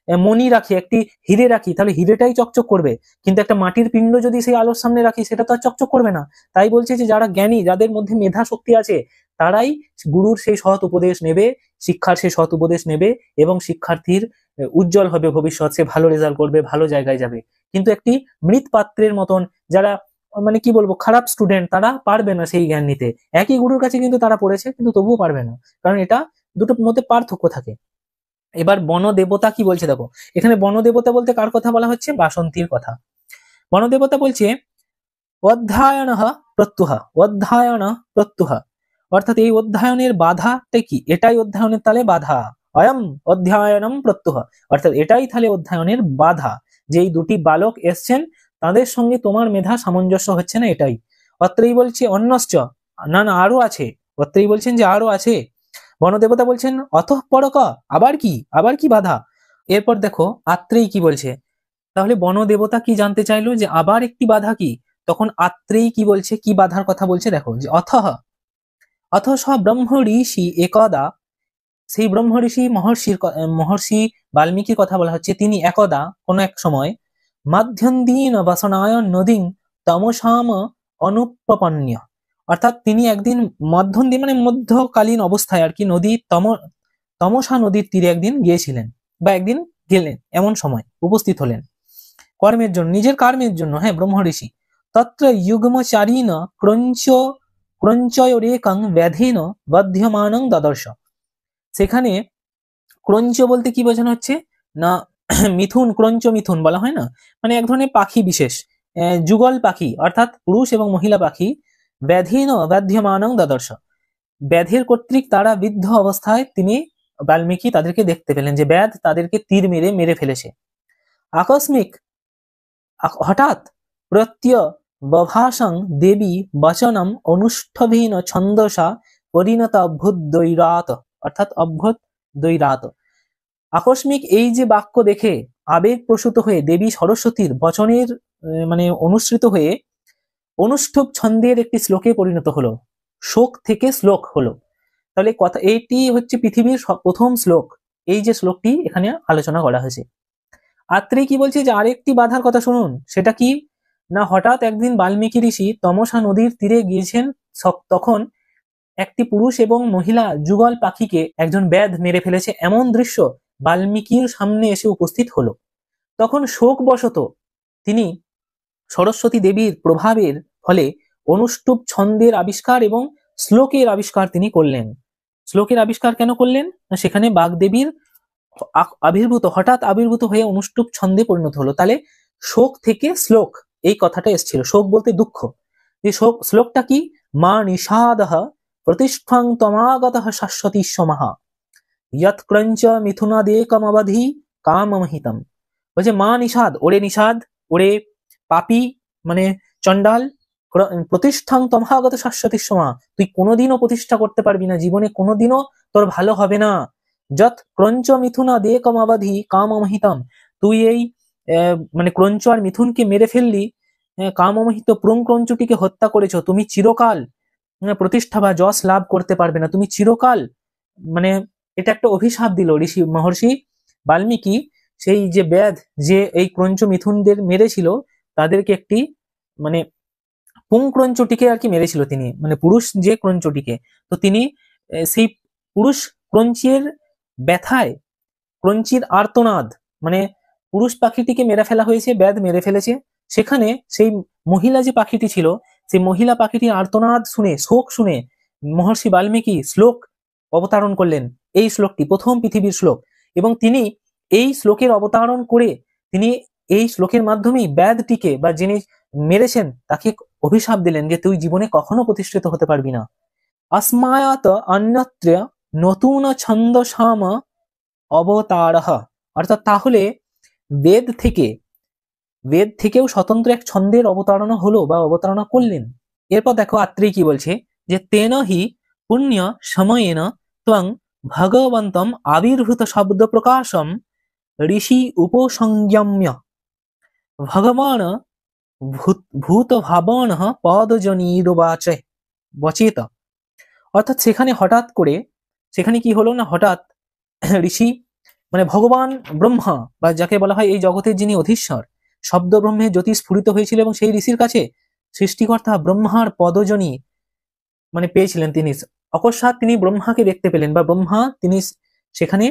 Speaker 1: মণি রাখি, একটি হিরে রাখি, তাহলে হিরেটাই চকচক করবে, কিন্তু একটা মাটির পিণ্ড যদি সেই আলোর সামনে রাখি সেটা তো আর চকচক করবে না। তাই বলছে যে যারা জ্ঞানী, যাদের মধ্যে মেধা শক্তি আছে, তারাই গুরুর সেই সৎ উপদেশ নেবে, শিক্ষার সেই সৎ উপদেশ নেবে এবং শিক্ষার্থীর উজ্জ্বল হবে ভবিষ্যৎ, সে ভালো রেজাল্ট করবে, ভালো জায়গায় যাবে। কিন্তু একটি মৃৎ পাত্রের মতন যারা মানে কি বলবো খারাপ স্টুডেন্ট, তারা পারবে না সেই জ্ঞান নিতে। একই গুরুর কাছে কিন্তু তারা পড়েছে কিন্তু তবুও পারবে না, কারণ এটা দুটোর মধ্যে পার্থক্য থাকে। এবার বনদেবতা কি বলছে দেখো, এখানে বনদেবতা বলতে কার কথা বলা হচ্ছে, বাসন্তীর কথা। বনদেবতা বলছে অধ্যায়ন প্রত্যুহ, অর্থাৎ এই অধ্যায়নের বাধাটা কি, এটাই অধ্যায়নের তালে বাধা, অয়ম অধ্যায়নম প্রত্যুহ, অর্থাৎ এটাই তাহলে অধ্যায়নের বাধা, যে এই দুটি বালক এসছেন তাদের সঙ্গে তোমার মেধা সামঞ্জস্য হচ্ছে না, এটাই। অত্রেই বলছে অন্যশ্চ, না না আরো আছে, অত্রেই বলছেন যে আরো আছে। বনদেবতা বলছেন অতঃপরক, আবার কি বাধা। এরপর দেখো আত্রেই কি বলছে, তাহলে বনদেবতা কি জানতে চাইলো যে আবার একটি বাধা কি, তখন আত্রেই কি বলছে, কি বাধার কথা বলছে দেখো, যে অথ স ব্রহ্ম ঋষি একদা, সেই ব্রহ্ম ঋষি মহর্ষি বাল্মীকির কথা বলা হচ্ছে, তিনি একদা কোন এক সময় মাধ্যন্দিন বাসনায়ন নদীং তমসাম অনুপপন্য, অর্থাৎ তিনি একদিন মধ্যন্দিন মানে মধ্যকালীন অবস্থায় আর কি তমসা নদীর তীরে একদিন গিয়েছিলেন বা একদিন গেলেন, এমন সময় উপস্থিত হলেন কর্মের জন্য, নিজের কর্মের জন্য, হ্যাঁ ব্রহ্ম ঋষি। তত্র যুগ্মচারীন ক্রঞ্চয়রেকং ব্যাধেন বধ্যমানং দদর্শ, সেখানে ক্রঞ্চ বলতে কি বোঝানো হচ্ছে না মিথুন, ক্রঞ্চ মিথুন বলা হয় না, মানে এক ধরনের পাখি বিশেষ, যুগল পাখি অর্থাৎ পুরুষ এবং মহিলা পাখি, ব্যাধ্যমানং দদর্শ, ব্যাধের কর্তৃক তারা বিদ্ধ অবস্থায় তিনি বাল্মীকি তাদেরকে দেখতে পেলেন, যে ব্যাধ তাদেরকে তীর মেরে ফেলেছে। আকস্মিক হঠাৎ প্রত্যবভাসং দেবী বচনম অনুষ্ঠভীন ছন্দসা পরিণত অভ্যুদৈরাত, অর্থাৎ অভ্যুদৈরাত, আকস্মিক এই যে বাক্য দেখে আবেগ প্রসূত হয়ে দেবী সরস্বতীর বচনের মানে অনুসৃত হয়ে অনুষ্ঠুপ ছন্দের একটি শ্লোকে পরিণত হলো, শোক থেকে শ্লোক হলো। তাহলে কথা এইটি হচ্ছে পৃথিবীর প্রথম শ্লোক, এই যে শ্লোকটি এখানে আলোচনা করা হয়েছে। আত্রে কি বলছে যে আরেকটি বাধার কথা শুনুন, সেটা কি না হঠাৎ একদিন বাল্মীকি ঋষি তমসা নদীর তীরে গিয়েছেন, তখন একটি পুরুষ এবং মহিলা যুগল পাখিকে একজন ব্যাধ মেরে ফেলেছে, এমন দৃশ্য বাল্মীকির সামনে এসে উপস্থিত হলো। তখন শোকবশত তিনি সরস্বতী দেবীর প্রভাবের ফলে অনুষ্টুপ ছন্দের আবিষ্কার এবং শ্লোকের আবিষ্কার তিনি করলেন। শ্লোকের আবিষ্কার কেন করলেন? সেখানে বাগদেবীর হঠাৎ আবির্ভূত হয়ে অনুষ্টুপ ছন্দে পরিণত হলো। তাহলে শোক থেকে শ্লোক এই কথাটা এসেছিল। শোক বলতে দুঃখ। এই শ্লোকটা কি? মা নিষাদহ প্রতিষ্ঠাং তমাগতঃ শাশ্বতী সমাহা ইয়ৎ ক্রঞ্চ মিথুনাদেকমবধি কামমহিতম। বলছে মা নিষাদ, ওরে নিষাদ, ওরে পাপী মানে চণ্ডাল, প্রতিষ্ঠাং তমাগত শাশ্বতী সমা, তুই কোনোদিনও প্রতিষ্ঠা করতে পারবি না, জীবনে কোনোদিনও তোর ভালো হবে না। যৎ ক্রঞ্চ মিথুনা দেকমবধি কামমহিতম, তুই এই মানে ক্রঞ্চ আর মিথুনকে মেরে ফেললি, কামমোহিত পুরং ক্রঞ্চটিকে হত্যা করেছো, তুমি চিরকাল প্রতিষ্ঠা বা যশ লাভ করতে পারবে না, তুমি চিরকাল, মানে এটা একটা অভিশাপ দিল মহর্ষি বাল্মীকি। সেই যে ব্যাধ যে এই ক্রঞ্চ মিথুনদের মেরেছিল তাদেরকে একটি মানে পুংক্রঞ্চটিকে আর কি মেরেছিল তিনি, মানে পুরুষ যে ক্রঞ্চটিকে, তো তিনি সেই পুরুষ ক্রঞ্চের ব্যথায়, ক্রঞ্চির আর্তনাদ, মানে পুরুষ পাখিটিকে মেরে ফেলা হয়েছে, ব্যাধ মেরে ফেলেছে, সেখানে সেই মহিলা যে পাখিটি ছিল সেই মহিলা পাখিটির আর্তনাদ শুনে, শোক শুনে মহর্ষি বাল্মীকি শ্লোক অবতারণ করলেন। এই শ্লোকটি প্রথম পৃথিবীর শ্লোক, এবং তিনি এই শ্লোকের অবতারণ করে তিনি এই শ্লোকের মাধ্যমেই ব্যাধটিকে বা যিনি মেরেছেন তাকে অভিশাপ দিলেন যে তুই জীবনে কখনো প্রতিষ্ঠিত হতে পারবি না। अस्मायात अन्यत्र নতুন ছন্দসাম অবতারহ, অর্থাৎ তাহলে বেদ থেকেও স্বতন্ত্র এক ছন্দের অবতারণা হলো বা অবতারণা করলেন। এরপর দেখো আত্রেয় কি বলছে, যে তেন হি পুণ্য সময়েন ত্বং ভগবন্তম আবির্ভূত শব্দ প্রকাশম ঋষি উপসংযম্য ভগবান ভূত ভাবন পদজনীরবাচে বচেত। অর্থাৎ সেখানে হঠাৎ করে, সেখানে কি হলো না, হঠাৎ ঋষি মানে ভগবান ব্রহ্মা বা যাকে বলা হয় এই জগতের যিনি অধীশ্বর, শব্দ ব্রহ্মের জ্যোতি স্ফুরিত হয়েছিল এবং সেই ঋষির কাছে সৃষ্টিকর্তা ব্রহ্মার পদজনী মানে পেয়েছিলেন তিনি। অকস্মাৎ তিনি ব্রহ্মাকে দেখতে পেলেন বা ব্রহ্মা তিনি সেখানে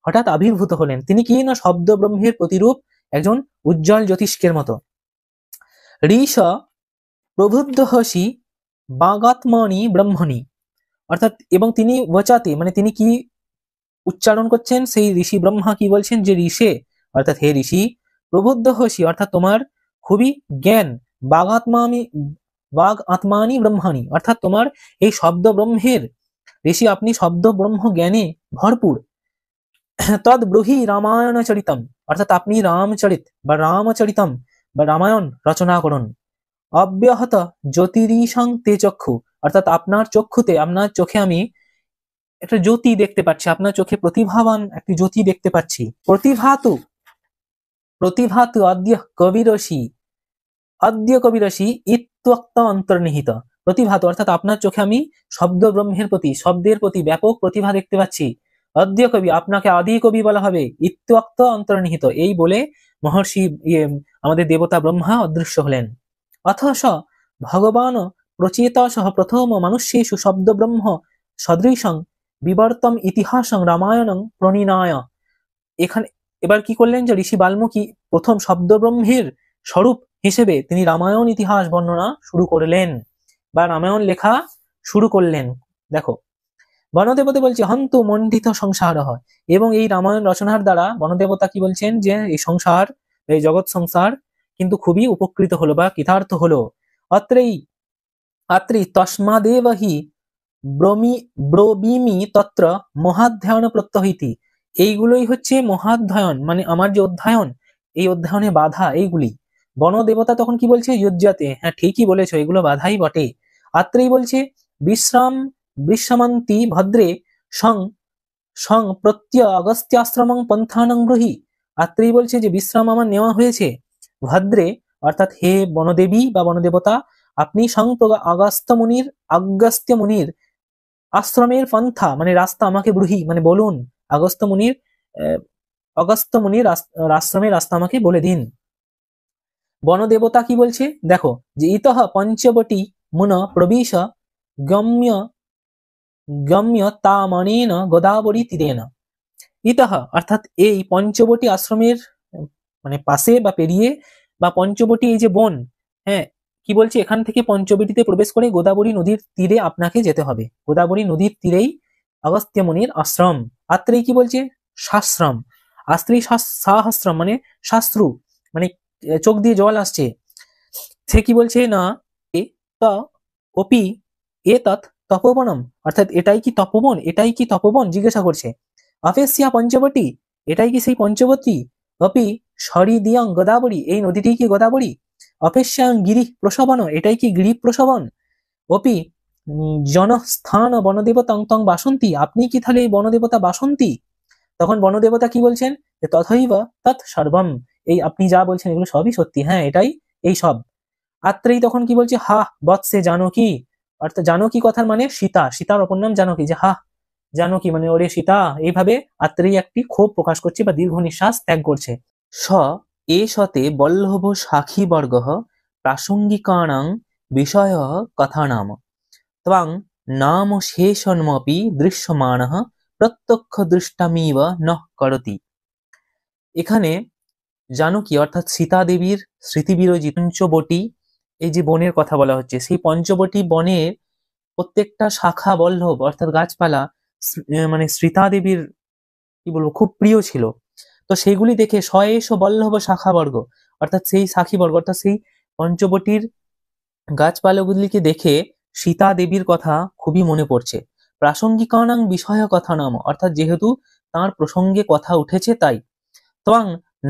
Speaker 1: হঠাৎ আবির্ভূত হলেন। তিনি কি না শব্দ ব্রহ্মের প্রতিরূপ, একজন উজ্জ্বল জ্যোতিষ্কের মতো। ঋষ প্রবুদ্ধ হসি বাগাত্মনি ব্রহ্মণি, অর্থাৎ এবং তিনি বচাতে মানে তিনি কি উচ্চারণ করছেন, সেই ঋষি ব্রহ্মা কি বলছেন, যে ঋষে অর্থাৎ হে ঋষি প্রবুদ্ধ হসি, অর্থাৎ তোমার খুবই জ্ঞান, বাগ আত্মানি ব্রহ্মানি, অর্থাৎ তোমার এই শব্দ ব্রহ্মের ঋষি, আপনি শব্দ ব্রহ্ম জ্ঞানে ভরপুর। তদ ব্রহি রামায়ণ চরিতম, অর্থাৎ আপনি রামচরিত বা রামচরিতম বা রামায়ণ রচনা করুন। অব্যাহত জ্যোতিরিশং তে চক্ষু, অর্থাৎ আপনার চক্ষুতে, আপনার চোখে আমি একটা জ্যোতি দেখতে পাচ্ছি, আপনার চোখে প্রতিভাবান একটি জ্যোতি দেখতে পাচ্ছি। প্রতিভাতু অদ্য কবিরসি ইত্যক্ত অন্তর্নিহিত। প্রতিভাতু অর্থাৎ আপনার চোখে আমি শব্দ ব্রহ্মের প্রতি, শব্দের প্রতি ব্যাপক প্রতিভা দেখতে পাচ্ছি। অদ্য কবি, আপনাকে আদি কবি বলা হবে, ইত্যক্ত অন্তর্নিহিত, এই বলে মহর্ষি আমাদের দেবতা ব্রহ্মা অদৃশ্য হলেন। অথচ ভগবান প্রচেতস প্রথম মনুষ্যেষু শব্দ ব্রহ্ম সদৃশং বিবর্তম ইতিহাসং রামায়ণং প্রণীনায়। এখানে এবার কি করলেন, যে ঋষি বাল্মীকি প্রথম শব্দ ব্রহ্মের স্বরূপ হিসেবে তিনি রামায়ণ ইতিহাস বর্ণনা শুরু করলেন বা রামায়ণ লেখা শুরু করলেন। দেখো বনদেবতা বলছে হন্তু মণ্ডিত সংসার হয়, এবং এই রামায়ণ রচনার দ্বারা বনদেবতা কি বলছেন, যে এই সংসার, এই জগৎ সংসার কিন্তু খুবই উপকৃত হলো বা কৃতার্থ হলো। অত্রই তস্মাদেব হি ব্রবীমি তত্র মহাধ্যায়ন প্রত্যহিতি, এইগুলোই হচ্ছে মহাধ্যায়ন, মানে আমার যে অধ্যয়ন, এই অধ্যয়নে বাধা এইগুলি। বনদেবতা তখন কি বলছে, যুজ্যতে, হ্যাঁ ঠিকই বলেছো, এগুলো বাধাই বটে। আত্রেই বলছে বিশ্রামান্তি ভদ্রে সং প্রত্যয় অগস্ত্যাশ্রমং পন্থানং ব্রহি। আত্রেই বলছে যে বিশ্রাম আমার নেওয়া হয়েছে ভদ্রে, অর্থাৎ হে বনদেবী বা বনদেবতা, আপনি অগস্ত্য মুনির আশ্রমের পন্থা মানে রাস্তা আমাকে ব্রুহি মানে বলুন, অগস্ত্য মুনির আশ্রমের রাস্তা আমাকে বলে দিন। বনদেবতা কি বলছে দেখো, যে ইতঃ পঞ্চবটি মুন প্রবিশ গম্য তা মনেন গোদাবরী তীরেন। ইতঃ অর্থাৎ এই পঞ্চবটী আশ্রমের মানে পাশে বা পেরিয়ে বা পঞ্চবটী এই যে বন, হ্যাঁ কি বলছে, এখান থেকে পঞ্চবটিতে প্রবেশ করে গোদাবরী নদীর তীরে আপনাকে যেতে হবে। গোদাবরী নদীর তীরেই অগস্ত্য মুনির আশ্রম। আত্রেই কি বলছে, শাস্ত্রম। আস্ত্রেই সাহাশ্রম মানে শাস্ত্রু, মানে চোখ দিয়ে জল আসছে। সে কি বলছে না, এ ত অপি এ তৎ তপোবনম, অর্থাৎ এটাই কি তপোবন, এটাই কি তপোবন জিজ্ঞাসা করছে। অপেস্যা পঞ্চবটী, এটাই কি সেই পঞ্চবতী। অপি সরিদিয়ং গোদাবরী, এই নদীটি কি গোদাবরী। অপেস্যাং গিরি প্রসবন, এটাই কি গিরি প্রসবন। অপি জনস্থান বনদেবতা তং বাসন্তী, আপনি কি তাহলে এই বনদেবতা বাসন্তী। তখন বনদেবতা কি বলছেন, যে তথৈব তৎ সর্বম, এই আপনি যা বলছেন এগুলো সবই সত্যি, হ্যাঁ এটাই এই সব। আত্রেই তখন কি বলছে, হা বৎসে জানকী, অর্থাৎ জানকী কথার মানে সীতা, সীতার অপর নাম জানকী, যে হা জানকী মানে ওরে সীতা। এইভাবে আত্রেই একটি ক্ষোভ প্রকাশ করছে বা দীর্ঘ নিঃশ্বাস ত্যাগ করছে। স এ সতে বল্লভ সাক্ষী বর্গ প্রাসঙ্গিকানাং বিষয় কথানাম ত্বং নাম শেষন্মপি দৃশ্যমানঃ প্রত্যক্ষ দৃষ্টামিব নঃ করতি। এখানে জানকী অর্থাৎ সীতা দেবীর স্মৃতিবিরোজী পঞ্চবটী এই যে বনের কথা বলা হচ্ছে, সেই পঞ্চবটী বনের প্রত্যেকটা শাখা বল্লভ অর্থাৎ গাছপালা মানে সীতা দেবীর কি বলবো খুব প্রিয় ছিল। তো সেইগুলি দেখে শয়েশ বল্লভ শাখাবর্গ, অর্থাৎ সেই শাখীবর্গ অর্থাৎ সেই পঞ্চবটির গাছপালাগুলিকে দেখে সীতা দেবীর কথা খুবই মনে পড়ছে। প্রাসঙ্গিকানাং বিষয় কথা নাম, অর্থাৎ যেহেতু তার প্রসঙ্গে কথা উঠেছে তাই। ত্বং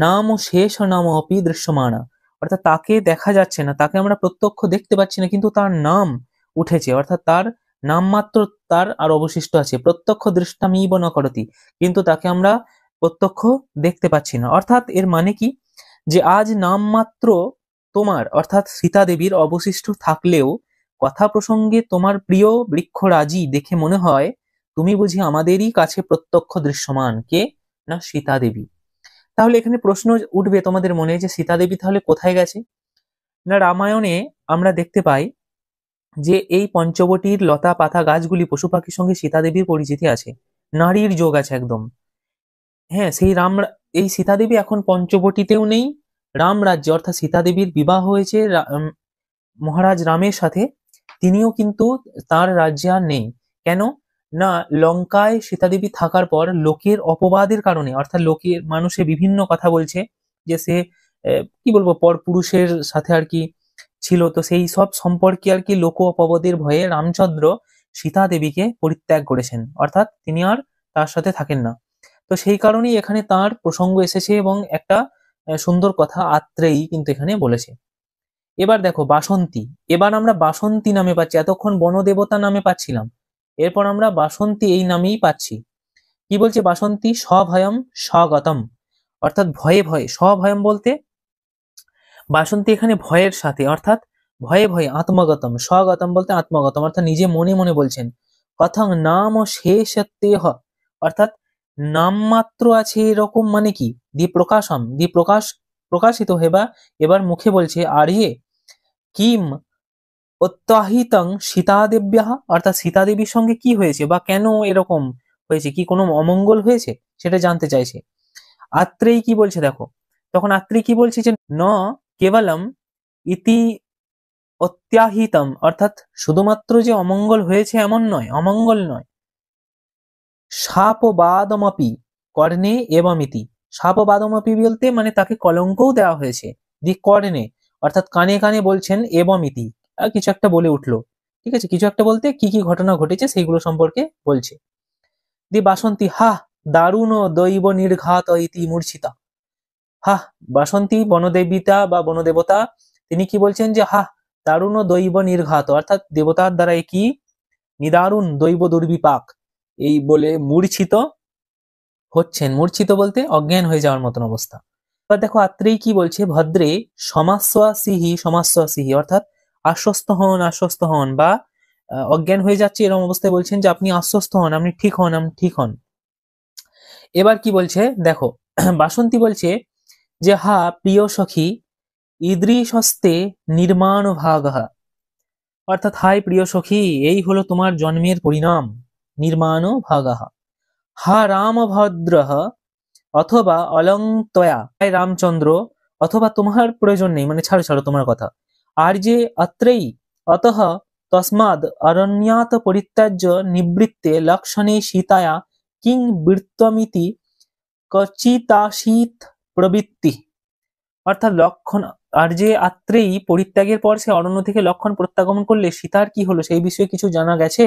Speaker 1: নাম শেষ নাম অপি দৃশ্যমানা, অর্থাৎ তাকে দেখা যাচ্ছে না, তাকে আমরা প্রত্যক্ষ দেখতে পাচ্ছি না, কিন্তু তার নাম উঠেছে, অর্থাৎ তার নাম মাত্র তার আর অবশিষ্ট আছে। প্রত্যক্ষ দৃষ্টামিব ন করতি, কিন্তু তাকে আমরা প্রত্যক্ষ দেখতে পাচ্ছি না। অর্থাৎ এর মানে কি, যে আজ নাম মাত্র তোমার অর্থাৎ সীতা দেবীর অবশিষ্ট থাকলেও কথা প্রসঙ্গে তোমার প্রিয় বৃক্ষরাজি দেখে মনে হয় তুমি বুঝি আমাদেরই কাছে প্রত্যক্ষ দৃশ্যমান। কে না, সীতা দেবী। তাহলে এখানে প্রশ্ন উঠবে তোমাদের মনে, যে সীতা দেবী তাহলে কোথায় গেছে। না, রামায়ণে আমরা দেখতে পাই যে এই পঞ্চবটির লতা পাতা গাছগুলি পশু পাখির সঙ্গে সীতা দেবীর পরিচিতি আছে, নারীর যোগ আছে একদম। হ্যাঁ, সেই এই সীতা দেবী এখন পঞ্চবটিতেও নেই, রাম রাজ্যে অর্থাৎ সীতা দেবীর বিবাহ হয়েছে মহারাজ রামের সাথে, তিনিও কিন্তু তার রাজ্যে আর নেই। কেন না, লঙ্কায় সীতা দেবী থাকার পর লোকের অপবাদের কারণে, অর্থাৎ লোকের মানুষে বিভিন্ন কথা বলছে যে সে কি বলবো পর পুরুষের সাথে আর কি ছিল, তো সেই সব সম্পর্কে আর কি লোক অপবাদের ভয়ে রামচন্দ্র সীতা দেবীকে পরিত্যাগ করেছেন, অর্থাৎ তিনি আর তার সাথে থাকেন না। তো সেই কারণেই এখানে তার প্রসঙ্গ এসেছে এবং একটা সুন্দর কথা আত্রেয়ী কিন্তু এখানে বলেছে। এবার দেখো বাসন্তী, এবার আমরা বাসন্তী নামে পাচ্ছি, এতক্ষণ বনদেবতা নামে পাচ্ছিলাম, এরপর আমরা বাসন্তী এই নামেই পাচ্ছি। কি বলছে বাসন্তী, স্বভয়ম স্বগতম, অর্থাৎ ভয়ে ভয়ে, স্বভয়ম বলতে বাসন্তী এখানে ভয়ের সাথে, অর্থাৎ ভয়ে ভয়ে আত্মগতম, স্বগতম বলতে আত্মগতম, অর্থাৎ নিজে মনে মনে বলছেন। কথং নাম শেষতেহ, অর্থাৎ নাম মাত্র আছে এরকম মানে কি, দি প্রকাশম, দি প্রকাশিত হেবা, এবার মুখে বলছে আর্য়ে কিম অত্যাহিতং সীতাদেব্যাহ, অর্থাৎ সীতা দেবীর সঙ্গে কি হয়েছে বা কেন এরকম হয়েছে, কি কোনো অমঙ্গল হয়েছে সেটা জানতে চাইছে। আত্রেয়ী কি বলছে দেখো, তখন আত্রেয়ী কি বলছে, যে ন কেবলম ইতি অত্যাহিতম, অর্থাৎ শুধুমাত্র যে অমঙ্গল হয়েছে এমন নয়, অমঙ্গল নয়, শাপবাদমপি কর্ণে এবমিতি, শাপবাদমপি বলতে মানে তাকে কলঙ্কও দেওয়া হয়েছে, দি কর্ণে অর্থাৎ কানে কানে বলছেন এবমিতি, কিছু একটা বলে উঠলো, ঠিক আছে, কিছু একটা বলতে কি কি ঘটনা ঘটেছে সেইগুলো সম্পর্কে বলছে। দি বাসন্তী হা দারুণ দৈব নির্ঘাত ইতি মূর্ছিতা, হা বাসন্তী বনদেবিতা বা বনদেবতা তিনি কি বলছেন, যে হা দারুণ দৈব নির্ঘাত, অর্থাৎ দেবতার দ্বারা কি নিদারুণ দৈব দুর্বিপাক, এই বলে মূর্ছিত হচ্ছেন। মূর্ছিত বলতে অজ্ঞান হয়ে যাওয়ার মতন অবস্থা। এবার দেখো আত্রেয়ী কি বলছে, ভদ্রে সমাশ্বাসিহি, অর্থাৎ আশ্বস্ত হন বা অজ্ঞান হয়ে যাচ্ছে এরকম অবস্থায় বলছেন যে আপনি আশ্বস্ত হন, আপনি ঠিক হন, আপনি ঠিক হন। এবার কি বলছে দেখো, বাসন্তী বলছে যে হা প্রিয় সখী ঈদৃশস্তে নির্মাণ ভাগঃ, অর্থাৎ হাই প্রিয় সখী, এই হলো তোমার জন্মের পরিণাম, নির্মাণ ভাগঃ হা রামভদ্র অথবা অলংতয়া রামচন্দ্র, অথবা তোমার প্রয়োজন নেই, মানে ছাড়ো ছাড়ো তোমার কথা। আর যে অত্রেই অতঃ তস্মাদ অরণ্যাত পরিত্যাজ্য নিবৃত্তে লক্ষণে সীতায়া কিং বৃত্তমিতি কচিতাশীত প্রবৃত্তি। অর্থাৎ লক্ষণ, আর যে আত্রেয়ী পরিত্যাগের পর সে অরণ্য থেকে লক্ষণ প্রত্যাগমন করলে সীতার কি হলো সেই বিষয়ে কিছু জানা গেছে,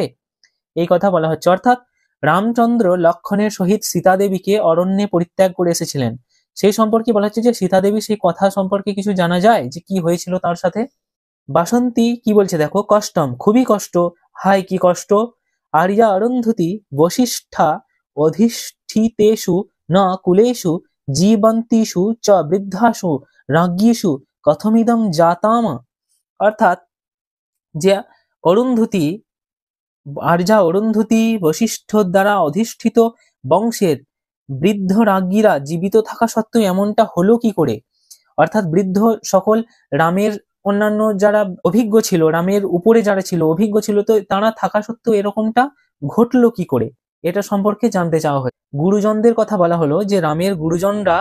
Speaker 1: এই কথা বলা হচ্ছে। অর্থাৎ রামচন্দ্র লক্ষণের সহিত সীতাদেবীকে অরণ্যে পরিত্যাগ করে এসেছিলেন, সেই সম্পর্কে বলা হচ্ছে যে সীতাদেবী সেই কথা সম্পর্কে কিছু জানা যায় যে কি হয়েছিল তার সাথে। বাসন্তী কি বলছে দেখো, কষ্টম খুবই কষ্ট, হায় কি কষ্ট, আর্যা অরুন্ধতি বশিষ্ঠা অধিষ্ঠিতেষু ন কুলেষু জীবন্তীষু চ বৃদ্ধাসু রাজ্ঞীষু কথমিদম জাতাম। অর্থাৎ যে অরুন্ধতী, আর্যা অরুন্ধতী বশিষ্ঠ দ্বারা অধিষ্ঠিত বংশের বৃদ্ধ রাজ্ঞীরা জীবিত থাকা সত্ত্বেও এমনটা হলো কি করে। অর্থাৎ বৃদ্ধ সকল রামের অন্যান্য যারা অভিজ্ঞ ছিল, রামের উপরে যারা ছিল অভিজ্ঞ ছিল, তো তারা থাকা সত্ত্বেও এরকমটা ঘটলো কি করে, এটা সম্পর্কে জানতে চাওয়া হয়। গুরুজনদের কথা বলা হলো যে রামের গুরুজনরা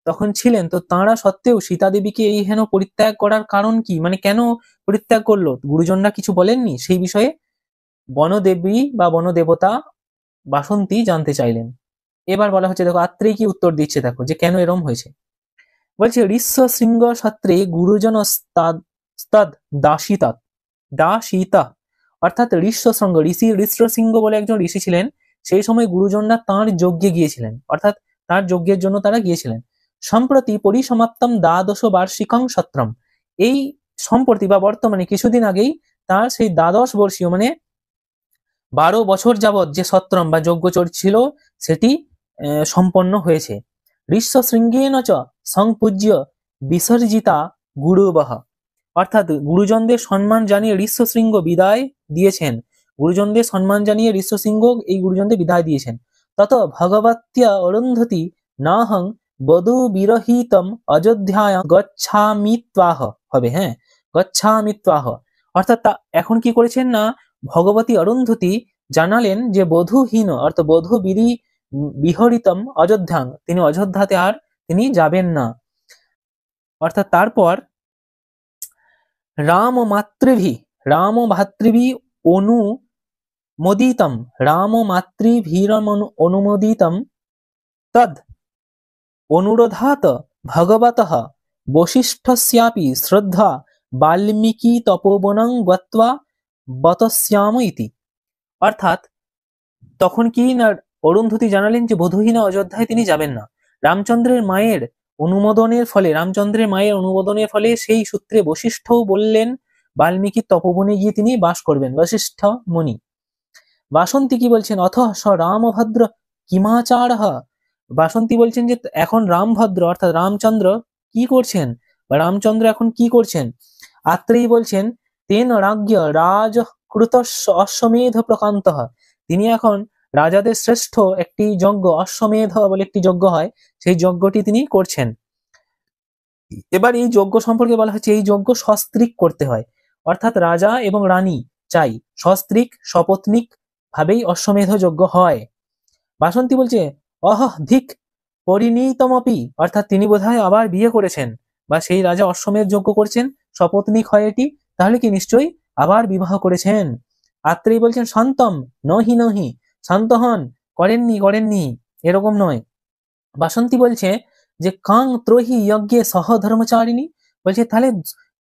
Speaker 1: তখন ছিলেন, তো তাঁরা সত্ত্বেও সীতা দেবীকে এই হেন পরিত্যাগ করার কারণ কি, মানে কেন পরিত্যাগ করলো, গুরুজনরা কিছু বলেননি সেই বিষয়ে বনদেবী বা বনদেবতা বাসন্তী জানতে চাইলেন। এবার বলা হচ্ছে দেখো আত্রেয় কি উত্তর দিচ্ছে, দেখো যে কেন এরম হয়েছে। বলছে ঋষ্য শৃঙ্গ সত্রে গুরুজন স্তাদ দাসিতা দাসিতা। অর্থাৎ ঋষ্য শৃঙ্গ ঋষি, ঋষ্য সিংহ বলে একজন ঋষি ছিলেন, সেই সময় গুরুজনরা তাঁর যজ্ঞে গিয়েছিলেন, অর্থাৎ তার যজ্ঞের জন্য তারা গিয়েছিলেন। সম্প্রতি পরিসমাপ্তম দ্বাদশ বার্ষিকং সত্রম, এই সম্প্রতি বা বর্তমানে কিছুদিন আগেই তার সেই দ্বাদশ বর্ষীয় মানে 12 বছর যাবৎ যে সত্রম বা যজ্ঞ চলছিল সেটি সম্পন্ন হয়েছে। ঋষ্য শৃঙ্গেন চ সংপূজ্য বিসর্জিতা গুরুবহ। অর্থাৎ গুরুজনদের সম্মান জানিয়ে ঋষ্যশৃঙ্গ বিদায় দিয়েছেন, গুরুজনদের সম্মান জানিয়ে ঋষ্যশৃঙ্গ এই গুরুজনদের বিদায় দিয়েছেন। তত ভগবত্যা অরুন্ধতি নাহং বধূ বিরহিতম অযোধ্যায় গচ্ছামিত্বাহ হবে, হ্যাঁ গচ্ছামিত্বাহ। অর্থাৎ এখন কি করেছেন না, ভগবতী অরুন্ধতী জানালেন যে বধূহীন অর্থাৎ বধূ বিহরিতম অযোধ্যাং, তিনি অযোধ্যাতে আর তিনি যাবেন না। অর্থাৎ তারপর রাম ভাতৃভি অনুমোদিতম রাম অনুমোদিতম তদ অনুরোধাত ভগবতঃ বশিষ্ঠস্যাপি শ্রদ্ধা বাল্মীকি তপোবনং গত্বা বতস্যাম ইতি। অর্থাৎ তখন কি না অরুন্ধতী জানালেন যে বধূহীনা অযোধ্যায় তিনি যাবেন না, রামচন্দ্রের মায়ের অনুমোদনের ফলে সেই সূত্রে বশিষ্ঠও বললেন বাল্মীকি তপোবনে গিয়ে তিনি বাস করবেন, বশিষ্ঠ মুনি। বাসন্তী কি বলছেন, অথ স রামভদ্র কিমাচার, বাসন্তী বলছেন যে এখন রামভদ্র অর্থাৎ রামচন্দ্র কি করছেন, বা রামচন্দ্র এখন কি করছেন। আত্রেয়ী বলছেন তেন রাজ্ঞ রাজকৃত অশ্বমেধ প্রকান্ত, তিনি এখন রাজাদের শ্রেষ্ঠ একটি যজ্ঞ অশ্বমেধ বলে একটি যজ্ঞ হয়, সেই যজ্ঞটি তিনি করছেন। এবার এই যজ্ঞ সম্পর্কে বলা হচ্ছে এই যজ্ঞ সস্ত্রীক করতে হয়, অর্থাৎ রাজা এবং রানী চাই সস্ত্রীক সপত্নীক ভাবেই অশ্বমেধ যজ্ঞ হয়। বাসন্তী বলছে অহ ধিক পরিণীতমপি, অর্থাৎ তিনি বোধহয় আবার বিয়ে করেছেন, বা সেই রাজা অশ্বমেধ যজ্ঞ করছেন সপত্নীক হয় এটি, তাহলে কি নিশ্চয়ই আবার বিবাহ করেছেন। আত্রেয়ী বলছেন শান্তম নহি নহি, শান্ত হন, করেননি এরকম নয়। বাসন্তী বলছে যে কাং ত্রহি যজ্ঞে সহধর্মচারিণী, বলছে তাহলে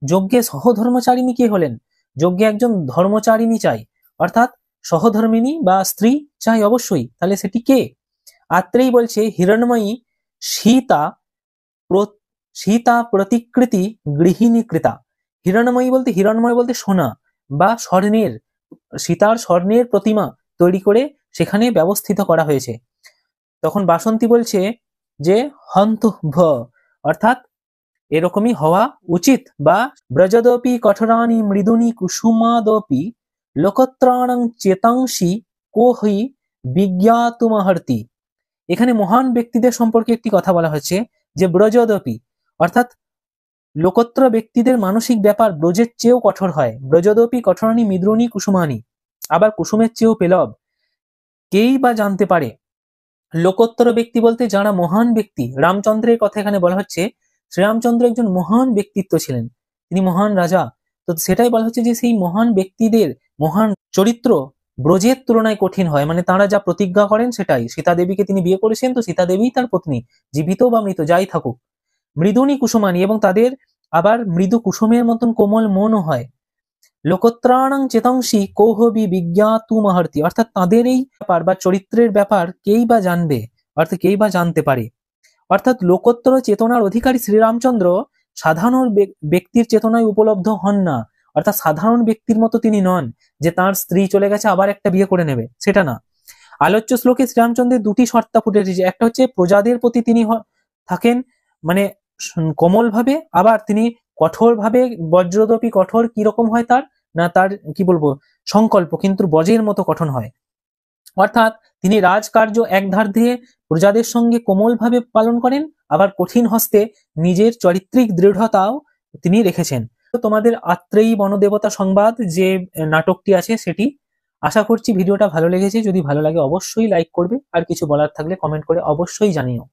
Speaker 1: যজ্ঞে সহধর্মচারিণী কে হলেন, যজ্ঞে একজন ধর্মচারিণী চাই, অর্থাৎ সহধর্মিণী বা স্ত্রী চাই অবশ্যই, তাহলে সেটি কে। আত্রেয়ী বলছে হিরণ্ময়ী সীতা প্রতিকৃতি গৃহিণী কৃতা। হিরণ্ময় বলতে সোনা বা স্বর্ণের, সীতার স্বর্ণের প্রতিমা তৈরি করে সেখানে ব্যবস্থিত করা হয়েছে। তখন বাসন্তী বলছে যে হন্ত অর্থাৎ এরকমই হওয়া উচিত, বা ব্রজদপি কঠোরানি মৃদুনি কুসুমাদপি লোকত্রাণং চেতাংশি কোহি বিজ্ঞাতুমহর্তি। এখানে মহান ব্যক্তিদের সম্পর্কে একটি কথা বলা হচ্ছে যে ব্রজদপি অর্থাৎ লোকোত্তর ব্যক্তিদের মানসিক ব্যাপার ব্রজের চেয়েও কঠোর হয়, ব্রজদপি কঠোরানি মৃদুনি কুসুমানি, আবার কুসুমের চেয়েও পেলব, কেই বা জানতে পারে লোকোত্তর ব্যক্তি বলতে যারা মহান ব্যক্তি, রামচন্দ্রের কথা এখানে বলা হচ্ছে। শ্রীরামচন্দ্র একজন মহান ব্যক্তিত্ব ছিলেন, তিনি মহান রাজা। তো সেটাই বলা হচ্ছে যে সেই মহান ব্যক্তিদের মহান চরিত্র ব্রজের তুলনায় কঠিন হয়, মানে তারা যা প্রতিজ্ঞা করেন সেটাই। সীতা দেবীকে তিনি বিয়ে করেছেন, তো সীতা দেবী তার পত্নী, জীবিত বা মৃত যাই থাকুক। মৃদুনী কুসুমানী, এবং তাদের আবার মৃদু কুসুমের মতন কোমল মনও হয়। লোকোত্তরাণং চেতংসি কৌহবি বিজ্ঞাতু মহর্তি, অর্থাৎ তাদের এই ব্যাপার বা চরিত্রের ব্যাপার কেই বা জানবে, অর্থাৎ কেই বা জানতে পারে। অর্থাৎ লোকোত্তর চেতনার অধিকারী শ্রীরামচন্দ্র সাধারণ ব্যক্তির চেতনায় উপলব্ধ হন না, অর্থাৎ সাধারণ ব্যক্তির মতো তিনি নন যে তার স্ত্রী চলে গেছে আবার একটা বিয়ে করে নেবে, সেটা না। আলোচ্য শ্লোকে শ্রীরামচন্দ্রের দুটি শর্তা ফুটে এসেছে, একটা হচ্ছে প্রজাদের প্রতি তিনি থাকেন মানে কোমল ভাবে, আবার তিনি কঠোর ভাবে, বজ্রদপি কঠোর কিরকম হয় তার, না তার কি বলবো সংকল্প কিন্তু বজ্রের মতো কঠোর হয়। অর্থাৎ তিনি রাজকার্য এক ধার দিয়ে প্রজাদের সঙ্গে কোমল ভাবে পালন করেন, আবার কঠিন হস্তে নিজের চারিত্রিক দৃঢ়তাও তিনি রেখেছেন। তো তোমাদের আত্রেয়ী বনদেবতা সংবাদ যে নাটকটি আছে সেটি, আশা করছি ভিডিওটা ভালো লেগেছে। যদি ভালো লাগে অবশ্যই লাইক করবে, আর কিছু বলার থাকলে কমেন্ট করে অবশ্যই জানিও।